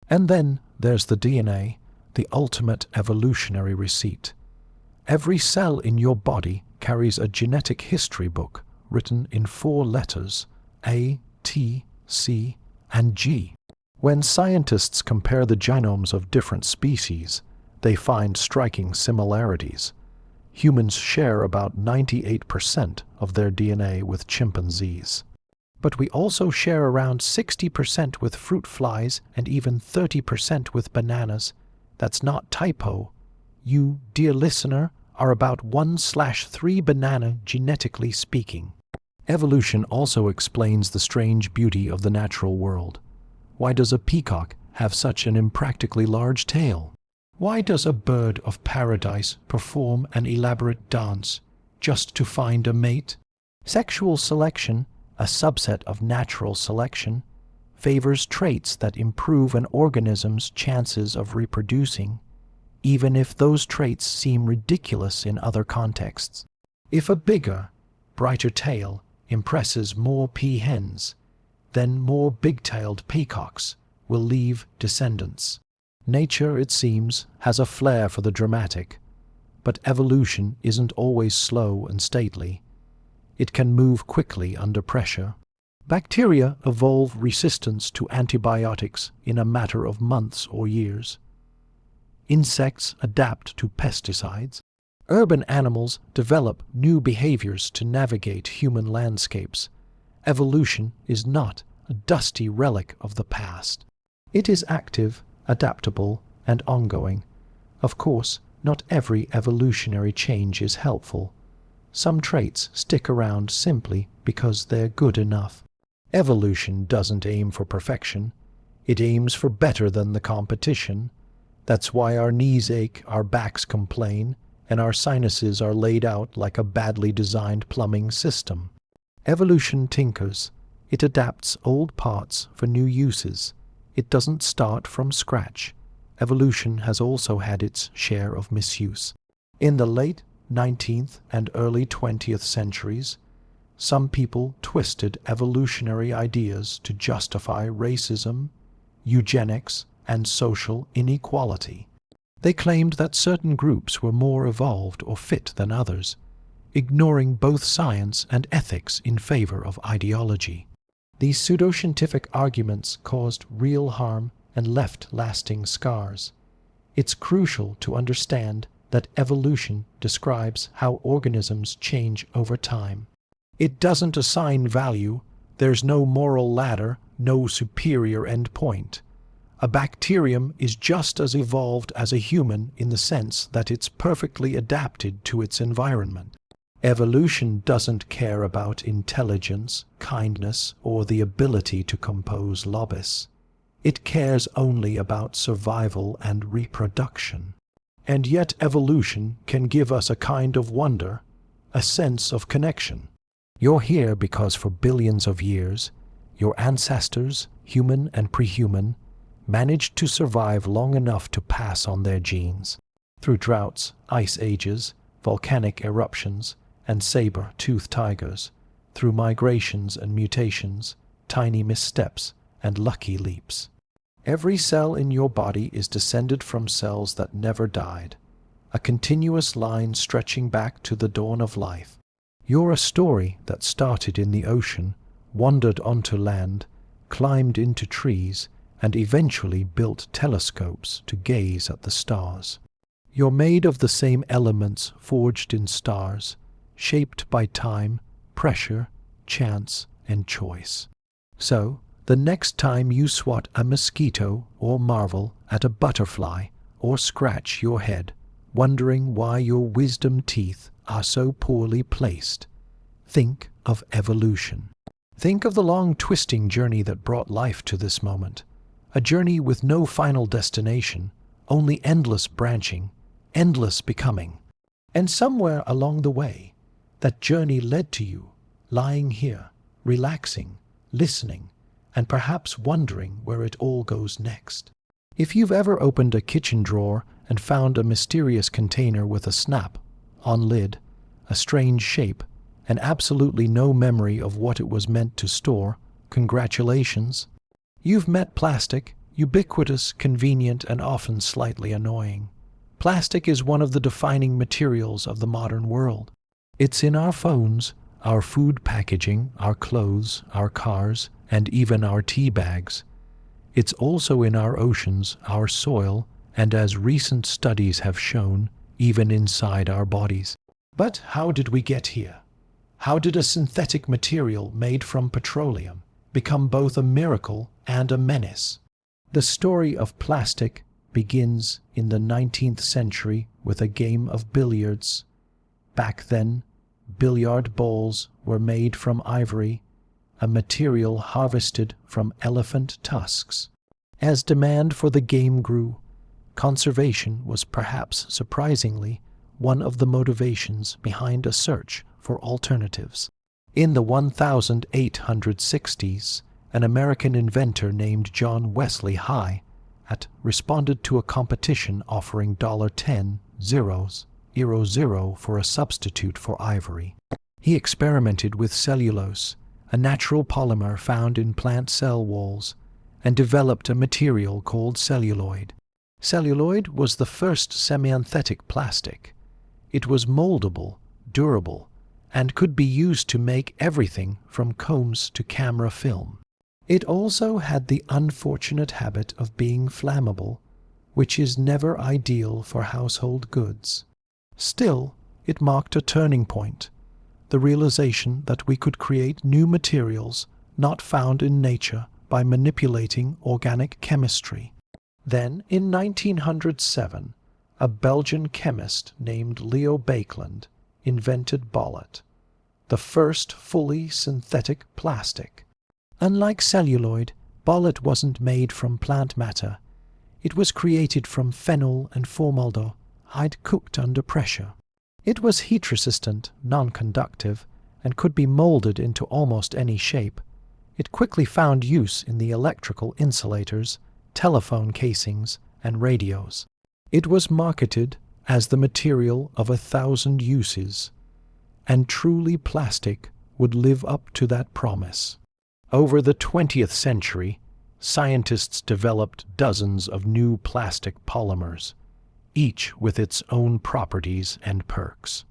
And then there's the DNA, the ultimate evolutionary receipt. Every cell in your body carries a genetic history book written in 4 letters, A, T, C, and G. When scientists compare the genomes of different species, they find striking similarities. Humans share about 98% of their DNA with chimpanzees. But we also share around 60% with fruit flies and even 30% with bananas. That's not typo. You, dear listener, are about 1/3 banana genetically speaking. Evolution also explains the strange beauty of the natural world. Why does a peacock have such an impractically large tail? Why does a bird of paradise perform an elaborate dance just to find a mate? Sexual selection, a subset of natural selection, favors traits that improve an organism's chances of reproducing, even if those traits seem ridiculous in other contexts. If a bigger, brighter tail impresses more peahens, then more big-tailed peacocks will leave descendants. Nature, it seems, has a flair for the dramatic, but evolution isn't always slow and stately. It can move quickly under pressure. Bacteria evolve resistance to antibiotics in a matter of months or years. Insects adapt to pesticides. Urban animals develop new behaviors to navigate human landscapes. Evolution is not a dusty relic of the past. It is active, adaptable, and ongoing. Of course, not every evolutionary change is helpful. Some traits stick around simply because they're good enough. Evolution doesn't aim for perfection. It aims for better than the competition. That's why our knees ache, our backs complain, and our sinuses are laid out like a badly designed plumbing system. Evolution tinkers. It adapts old parts for new uses. It doesn't start from scratch. Evolution has also had its share of misuse. In the late 19th and early 20th centuries, some people twisted evolutionary ideas to justify racism, eugenics, and social inequality. They claimed that certain groups were more evolved or fit than others, ignoring both science and ethics in favor of ideology. These pseudoscientific arguments caused real harm and left lasting scars. It's crucial to understand that evolution describes how organisms change over time. It doesn't assign value. There's no moral ladder, no superior endpoint. A bacterium is just as evolved as a human in the sense that it's perfectly adapted to its environment. Evolution doesn't care about intelligence, kindness, or the ability to compose lobis. It cares only about survival and reproduction. And yet evolution can give us a kind of wonder, a sense of connection. You're here because for billions of years, your ancestors, human and pre-human, managed to survive long enough to pass on their genes. Through droughts, ice ages, volcanic eruptions, and saber-toothed tigers, through migrations and mutations, tiny missteps, and lucky leaps. Every cell in your body is descended from cells that never died, a continuous line stretching back to the dawn of life. You're a story that started in the ocean, wandered onto land, climbed into trees, and eventually built telescopes to gaze at the stars. You're made of the same elements forged in stars, shaped by time, pressure, chance, and choice. So, the next time you swat a mosquito or marvel at a butterfly or scratch your head, wondering why your wisdom teeth are so poorly placed, think of evolution. Think of the long twisting journey that brought life to this moment. A journey with no final destination, only endless branching, endless becoming. And somewhere along the way, that journey led to you, lying here, relaxing, listening, and perhaps wondering where it all goes next. If you've ever opened a kitchen drawer and found a mysterious container with a snap on lid, a strange shape, and absolutely no memory of what it was meant to store, congratulations. You've met plastic, ubiquitous, convenient, and often slightly annoying. Plastic is one of the defining materials of the modern world. It's in our phones, our food packaging, our clothes, our cars, and even our tea bags. It's also in our oceans, our soil, and as recent studies have shown, even inside our bodies. But how did we get here? How did a synthetic material made from petroleum become both a miracle and a menace? The story of plastic begins in the 19th century with a game of billiards. Back then, billiard balls were made from ivory, a material harvested from elephant tusks. As demand for the game grew, conservation was perhaps surprisingly one of the motivations behind a search for alternatives. In the 1860s, an American inventor named John Wesley Hyatt responded to a competition offering $10,000 for a substitute for ivory. He experimented with cellulose, a natural polymer found in plant cell walls, and developed a material called celluloid. Celluloid was the first semianthetic plastic. It was moldable, durable, and could be used to make everything from combs to camera film. It also had the unfortunate habit of being flammable, which is never ideal for household goods. Still, it marked a turning point, the realization that we could create new materials not found in nature by manipulating organic chemistry. Then, in 1907, a Belgian chemist named Leo Baekeland invented Bollet, the first fully synthetic plastic. Unlike celluloid, Bollet wasn't made from plant matter. It was created from phenol and formaldehyde cooked under pressure. It was heat-resistant, non-conductive, and could be molded into almost any shape. It quickly found use in the electrical insulators, telephone casings, and radios. It was marketed as the material of 1,000 uses, and truly plastic would live up to that promise. Over the 20th century, scientists developed dozens of new plastic polymers, each with its own properties and perks.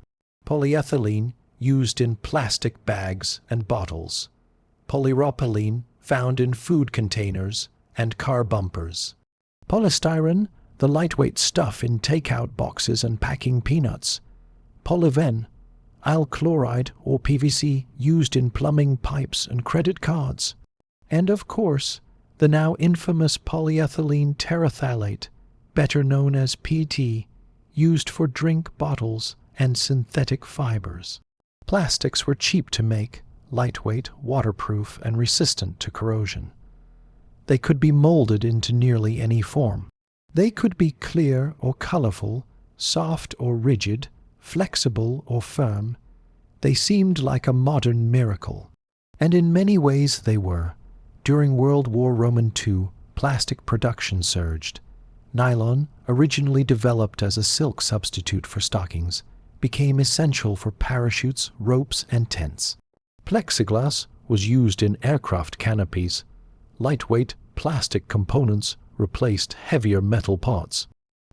Polyethylene used in plastic bags and bottles. Polypropylene found in food containers and car bumpers. Polystyrene, the lightweight stuff in takeout boxes and packing peanuts. Polyven, alkyl chloride or PVC used in plumbing pipes and credit cards. And of course, the now infamous polyethylene terephthalate, better known as PT, used for drink bottles and synthetic fibers. Plastics were cheap to make, lightweight, waterproof, and resistant to corrosion. They could be molded into nearly any form. They could be clear or colorful, soft or rigid, flexible or firm. They seemed like a modern miracle. And in many ways they were. During World War II, plastic production surged. Nylon, originally developed as a silk substitute for stockings, became essential for parachutes, ropes, and tents. Plexiglass was used in aircraft canopies. Lightweight plastic components replaced heavier metal parts.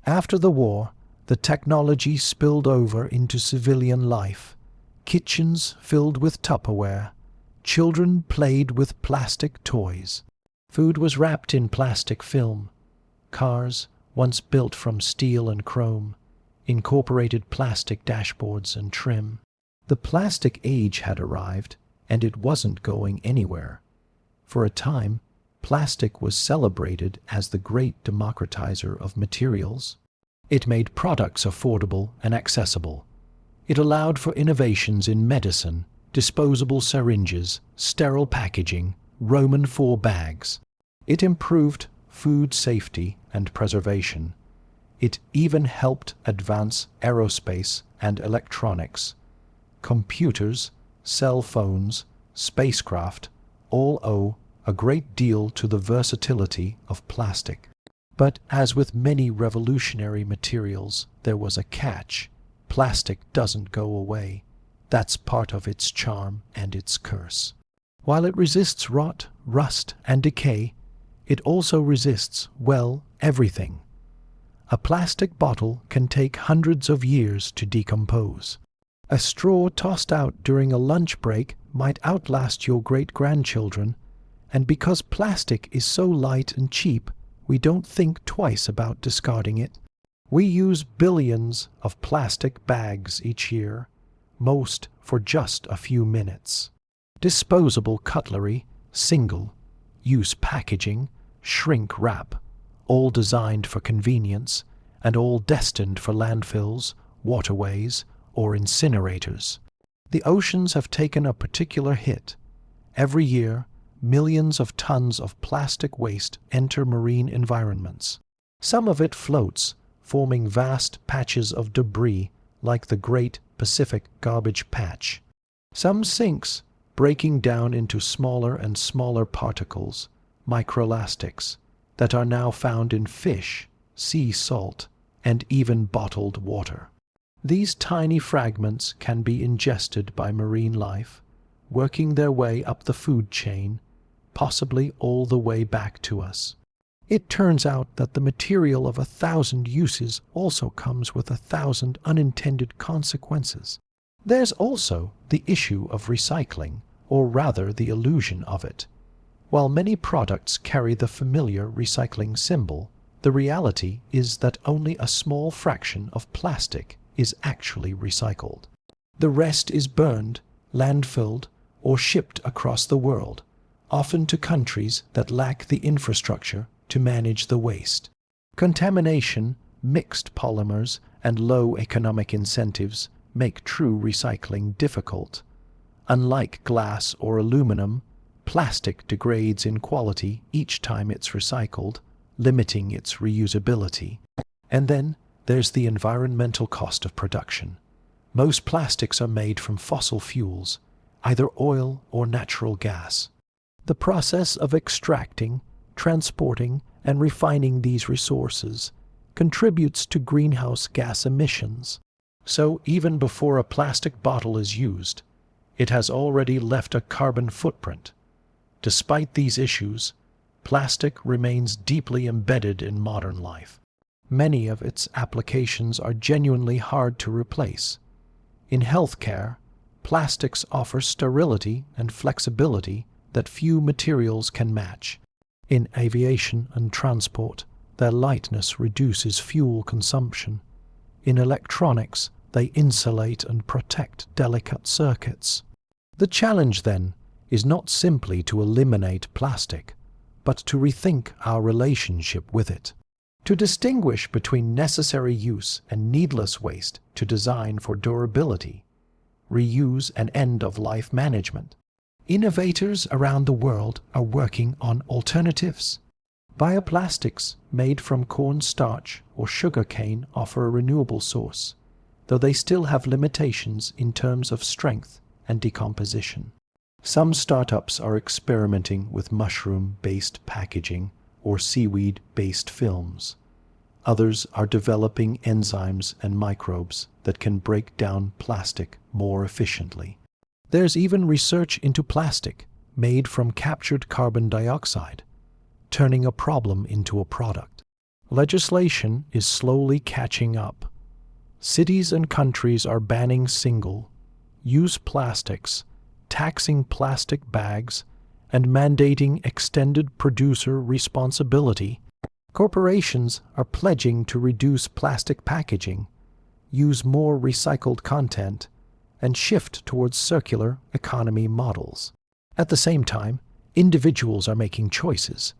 After the war, the technology spilled over into civilian life. Kitchens filled with Tupperware. Children played with plastic toys. Food was wrapped in plastic film. Cars, once built from steel and chrome, incorporated plastic dashboards and trim. The plastic age had arrived, and it wasn't going anywhere. For a time, plastic was celebrated as the great democratizer of materials. It made products affordable and accessible. It allowed for innovations in medicine, disposable syringes, sterile packaging, Roman IV bags. It improved food safety and preservation. It even helped advance aerospace and electronics. Computers, cell phones, spacecraft all owe a great deal to the versatility of plastic. But as with many revolutionary materials, there was a catch. Plastic doesn't go away. That's part of its charm and its curse. While it resists rot, rust, and decay, it also resists, well, everything. A plastic bottle can take hundreds of years to decompose. A straw tossed out during a lunch break might outlast your great-grandchildren, and because plastic is so light and cheap, we don't think twice about discarding it. We use billions of plastic bags each year, most for just a few minutes. Disposable cutlery, single-use packaging, shrink wrap, all designed for convenience and all destined for landfills, waterways, or incinerators. The oceans have taken a particular hit. Every year, millions of tons of plastic waste enter marine environments. Some of it floats, forming vast patches of debris like the Great Pacific Garbage Patch. Some sinks, breaking down into smaller and smaller particles, microplastics, that are now found in fish, sea salt, and even bottled water. These tiny fragments can be ingested by marine life, working their way up the food chain, possibly all the way back to us. It turns out that the material of 1,000 uses also comes with 1,000 unintended consequences. There's also the issue of recycling, or rather the illusion of it. While many products carry the familiar recycling symbol, the reality is that only a small fraction of plastic is actually recycled. The rest is burned, landfilled, or shipped across the world, often to countries that lack the infrastructure to manage the waste. Contamination, mixed polymers, and low economic incentives make true recycling difficult. Unlike glass or aluminum, plastic degrades in quality each time it's recycled, limiting its reusability. And then there's the environmental cost of production. Most plastics are made from fossil fuels, either oil or natural gas. The process of extracting, transporting, and refining these resources contributes to greenhouse gas emissions. So even before a plastic bottle is used, it has already left a carbon footprint. Despite these issues, plastic remains deeply embedded in modern life. Many of its applications are genuinely hard to replace. In healthcare, plastics offer sterility and flexibility that few materials can match. In aviation and transport, their lightness reduces fuel consumption. In electronics, they insulate and protect delicate circuits. The challenge, then, is not simply to eliminate plastic, but to rethink our relationship with it. To distinguish between necessary use and needless waste to design for durability, reuse, and end-of-life management. Innovators around the world are working on alternatives. Bioplastics made from cornstarch or sugarcane offer a renewable source, though they still have limitations in terms of strength and decomposition. Some startups are experimenting with mushroom-based packaging or seaweed-based films. Others are developing enzymes and microbes that can break down plastic more efficiently. There's even research into plastic made from captured carbon dioxide, turning a problem into a product. Legislation is slowly catching up. Cities and countries are banning single-use plastics, taxing plastic bags, and mandating extended producer responsibility. Corporations are pledging to reduce plastic packaging, use more recycled content, and shift towards circular economy models. At the same time, individuals are making choices,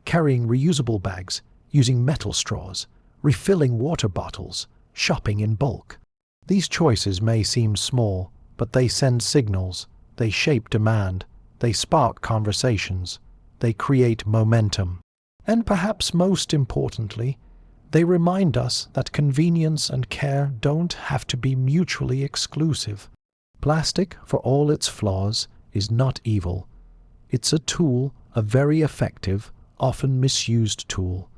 carrying reusable bags, using metal straws, refilling water bottles, shopping in bulk. These choices may seem small, but they send signals they shape demand, they spark conversations, they create momentum. And perhaps most importantly, they remind us that convenience and care don't have to be mutually exclusive. Plastic, for all its flaws, is not evil. It's a tool, a very effective, often misused tool.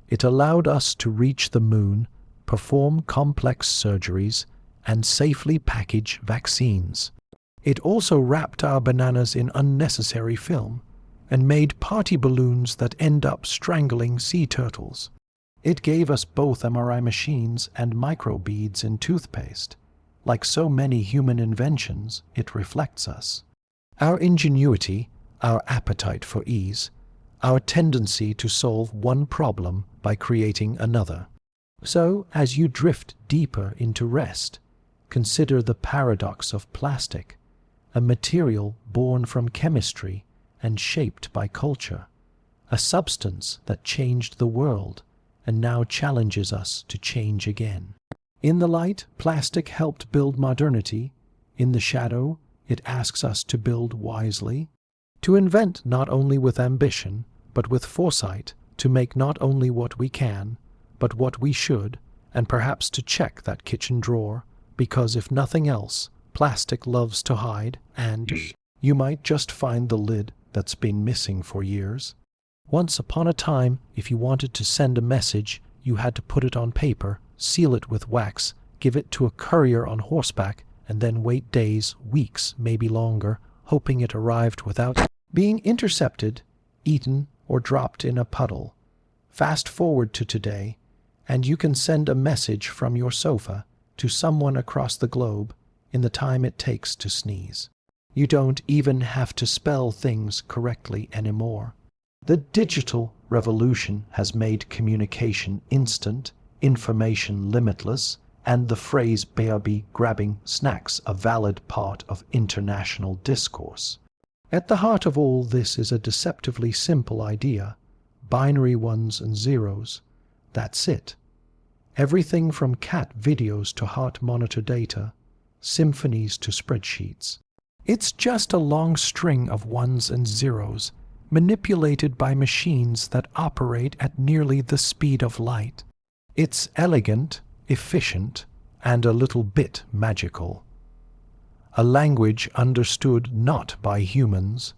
It allowed us to reach the moon, perform complex surgeries, and safely package vaccines. It also wrapped our bananas in unnecessary film and made party balloons that end up strangling sea turtles. It gave us both MRI machines and microbeads in toothpaste. Like so many human inventions, it reflects us. Our ingenuity, our appetite for ease, our tendency to solve one problem by creating another. So, as you drift deeper into rest, consider the paradox of plastic, a material born from chemistry and shaped by culture, a substance that changed the world and now challenges us to change again. In the light, plastic helped build modernity. In the shadow, it asks us to build wisely, to invent not only with ambition, but with foresight, to make not only what we can, but what we should, and perhaps to check that kitchen drawer, because if nothing else, plastic loves to hide, and you might just find the lid that's been missing for years. Once upon a time, if you wanted to send a message, you had to put it on paper, seal it with wax, give it to a courier on horseback, and then wait days, weeks, maybe longer, hoping it arrived without being intercepted, eaten, or dropped in a puddle. Fast forward to today, and you can send a message from your sofa to someone across the globe in the time it takes to sneeze. You don't even have to spell things correctly anymore. The digital revolution has made communication instant, information limitless, and the phrase "baby grabbing snacks" a valid part of international discourse. At the heart of all this is a deceptively simple idea: binary ones and zeros. That's it. Everything from cat videos to heart monitor data, symphonies to spreadsheets. It's just a long string of ones and zeros, manipulated by machines that operate at nearly the speed of light. It's elegant, efficient, and a little bit magical. A language understood not by humans,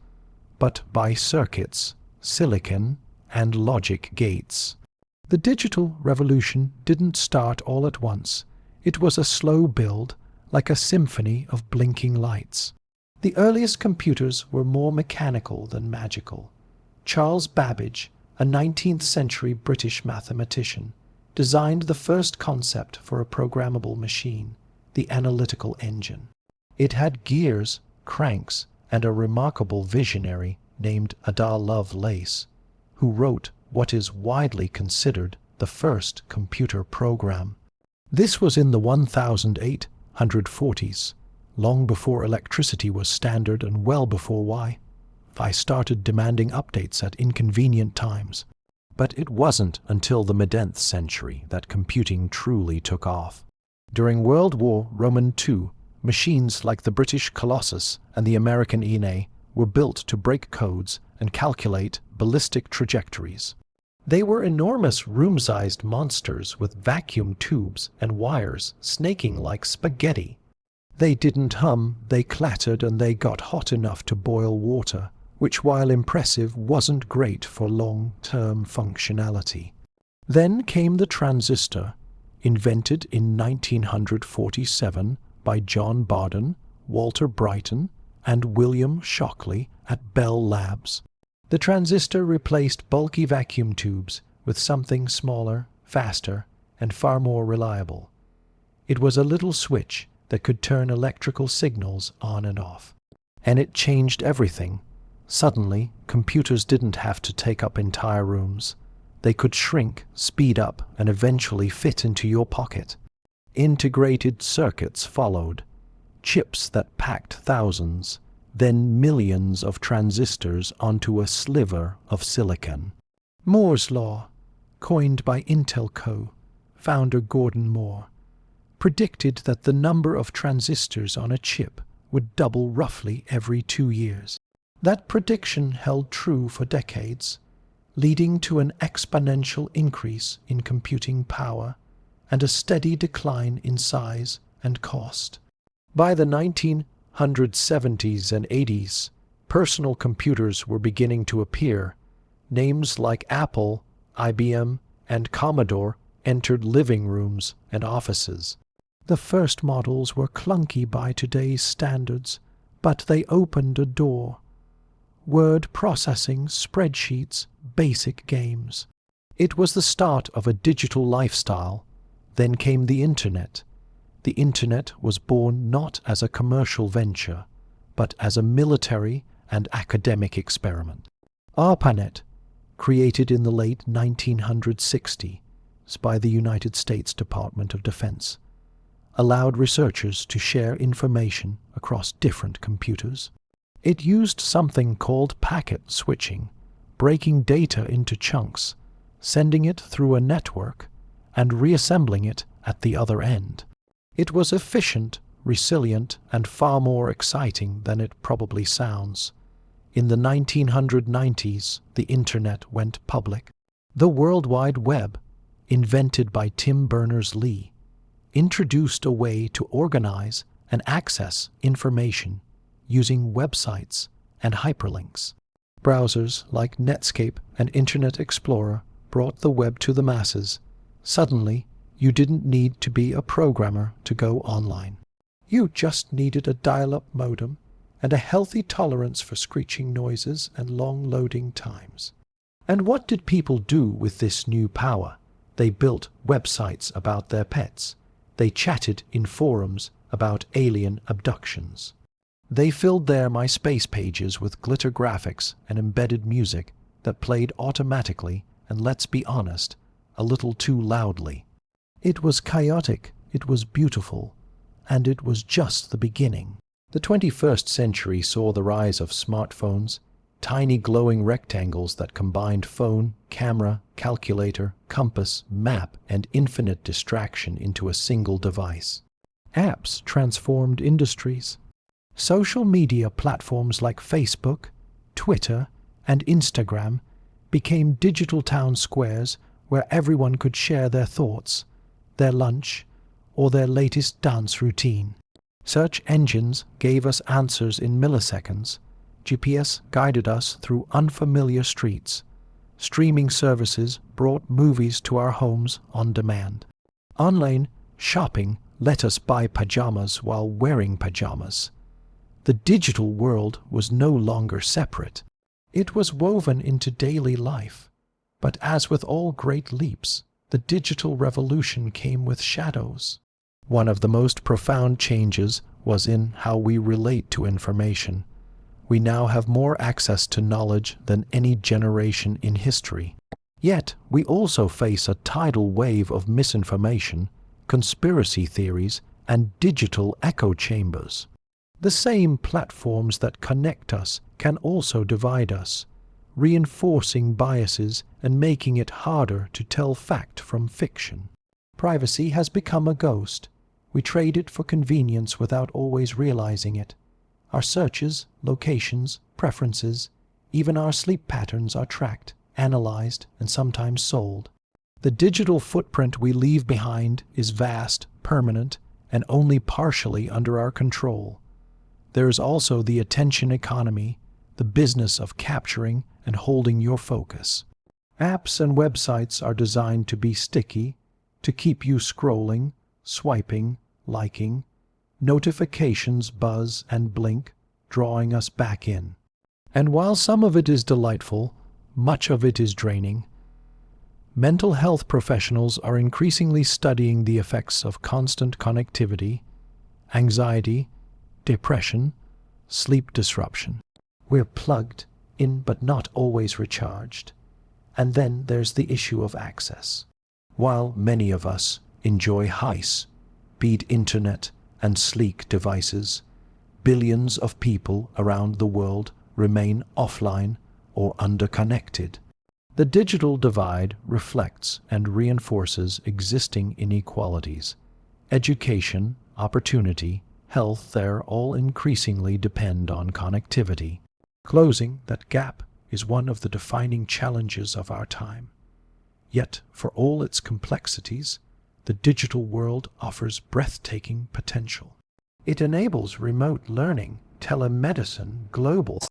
but by circuits, silicon, and logic gates. The digital revolution didn't start all at once. It was a slow build, like a symphony of blinking lights. The earliest computers were more mechanical than magical. Charles Babbage, a 19th century British mathematician, designed the first concept for a programmable machine, the analytical engine. It had gears, cranks, and a remarkable visionary named Ada Lovelace, who wrote what is widely considered the first computer program. This was in the 1840s, long before electricity was standard and well before Wi-Fi started demanding updates at inconvenient times. But it wasn't until the mid-10th century that computing truly took off. During World War II, machines like the British Colossus and the American ENA were built to break codes and calculate ballistic trajectories. They were enormous room-sized monsters with vacuum tubes and wires snaking like spaghetti. They didn't hum, they clattered, and they got hot enough to boil water, which, while impressive, wasn't great for long-term functionality. Then came the transistor, invented in 1947 by John Barden, Walter Brighton, and William Shockley at Bell Labs. The transistor replaced bulky vacuum tubes with something smaller, faster, and far more reliable. It was a little switch that could turn electrical signals on and off. And it changed everything. Suddenly, computers didn't have to take up entire rooms. They could shrink, speed up, and eventually fit into your pocket. Integrated circuits followed, chips that packed thousands, then millions of transistors onto a sliver of silicon. Moore's Law, coined by Intel founder Gordon Moore, predicted that the number of transistors on a chip would double roughly every 2 years. That prediction held true for decades, leading to an exponential increase in computing power and a steady decline in size and cost. By the 1970s and 80s, personal computers were beginning to appear. Names like Apple, IBM, and Commodore entered living rooms and offices. The first models were clunky by today's standards, but they opened a door. Word processing, spreadsheets, basic games. It was the start of a digital lifestyle. Then came the Internet. The Internet was born not as a commercial venture, but as a military and academic experiment. ARPANET, created in the late 1960s by the United States Department of Defense, allowed researchers to share information across different computers. It used something called packet switching, breaking data into chunks, sending it through a network, and reassembling it at the other end. It was efficient, resilient, and far more exciting than it probably sounds. In the 1990s, the Internet went public. The World Wide Web, invented by Tim Berners-Lee, introduced a way to organize and access information using websites and hyperlinks. Browsers like Netscape and Internet Explorer brought the web to the masses. Suddenly, you didn't need to be a programmer to go online. You just needed a dial-up modem and a healthy tolerance for screeching noises and long loading times. And what did people do with this new power? They built websites about their pets. They chatted in forums about alien abductions. They filled their MySpace pages with glitter graphics and embedded music that played automatically and, let's be honest, a little too loudly. It was chaotic, it was beautiful, and it was just the beginning. The 21st century saw the rise of smartphones, tiny glowing rectangles that combined phone, camera, calculator, compass, map, and infinite distraction into a single device. Apps transformed industries. Social media platforms like Facebook, Twitter, and Instagram became digital town squares where everyone could share their thoughts, their lunch, or their latest dance routine. Search engines gave us answers in milliseconds. GPS guided us through unfamiliar streets. Streaming services brought movies to our homes on demand. Online shopping let us buy pajamas while wearing pajamas. The digital world was no longer separate. It was woven into daily life. But as with all great leaps, the digital revolution came with shadows. One of the most profound changes was in how we relate to information. We now have more access to knowledge than any generation in history. Yet, we also face a tidal wave of misinformation, conspiracy theories, and digital echo chambers. The same platforms that connect us can also divide us, reinforcing biases and making it harder to tell fact from fiction. Privacy has become a ghost. We trade it for convenience without always realizing it. Our searches, locations, preferences, even our sleep patterns are tracked, analyzed, and sometimes sold. The digital footprint we leave behind is vast, permanent, and only partially under our control. There is also the attention economy, the business of capturing and holding your focus. Apps and websites are designed to be sticky, to keep you scrolling, swiping, liking. Notifications buzz and blink, drawing us back in. And while some of it is delightful, much of it is draining. Mental health professionals are increasingly studying the effects of constant connectivity, anxiety, depression, sleep disruption. We're plugged in but not always recharged. And then there's the issue of access. While many of us enjoy high-speed internet and sleek devices, billions of people around the world remain offline or underconnected. The digital divide reflects and reinforces existing inequalities. Education, opportunity, health there all increasingly depend on connectivity. Closing that gap is one of the defining challenges of our time. Yet, for all its complexities, the digital world offers breathtaking potential. It enables remote learning, telemedicine, global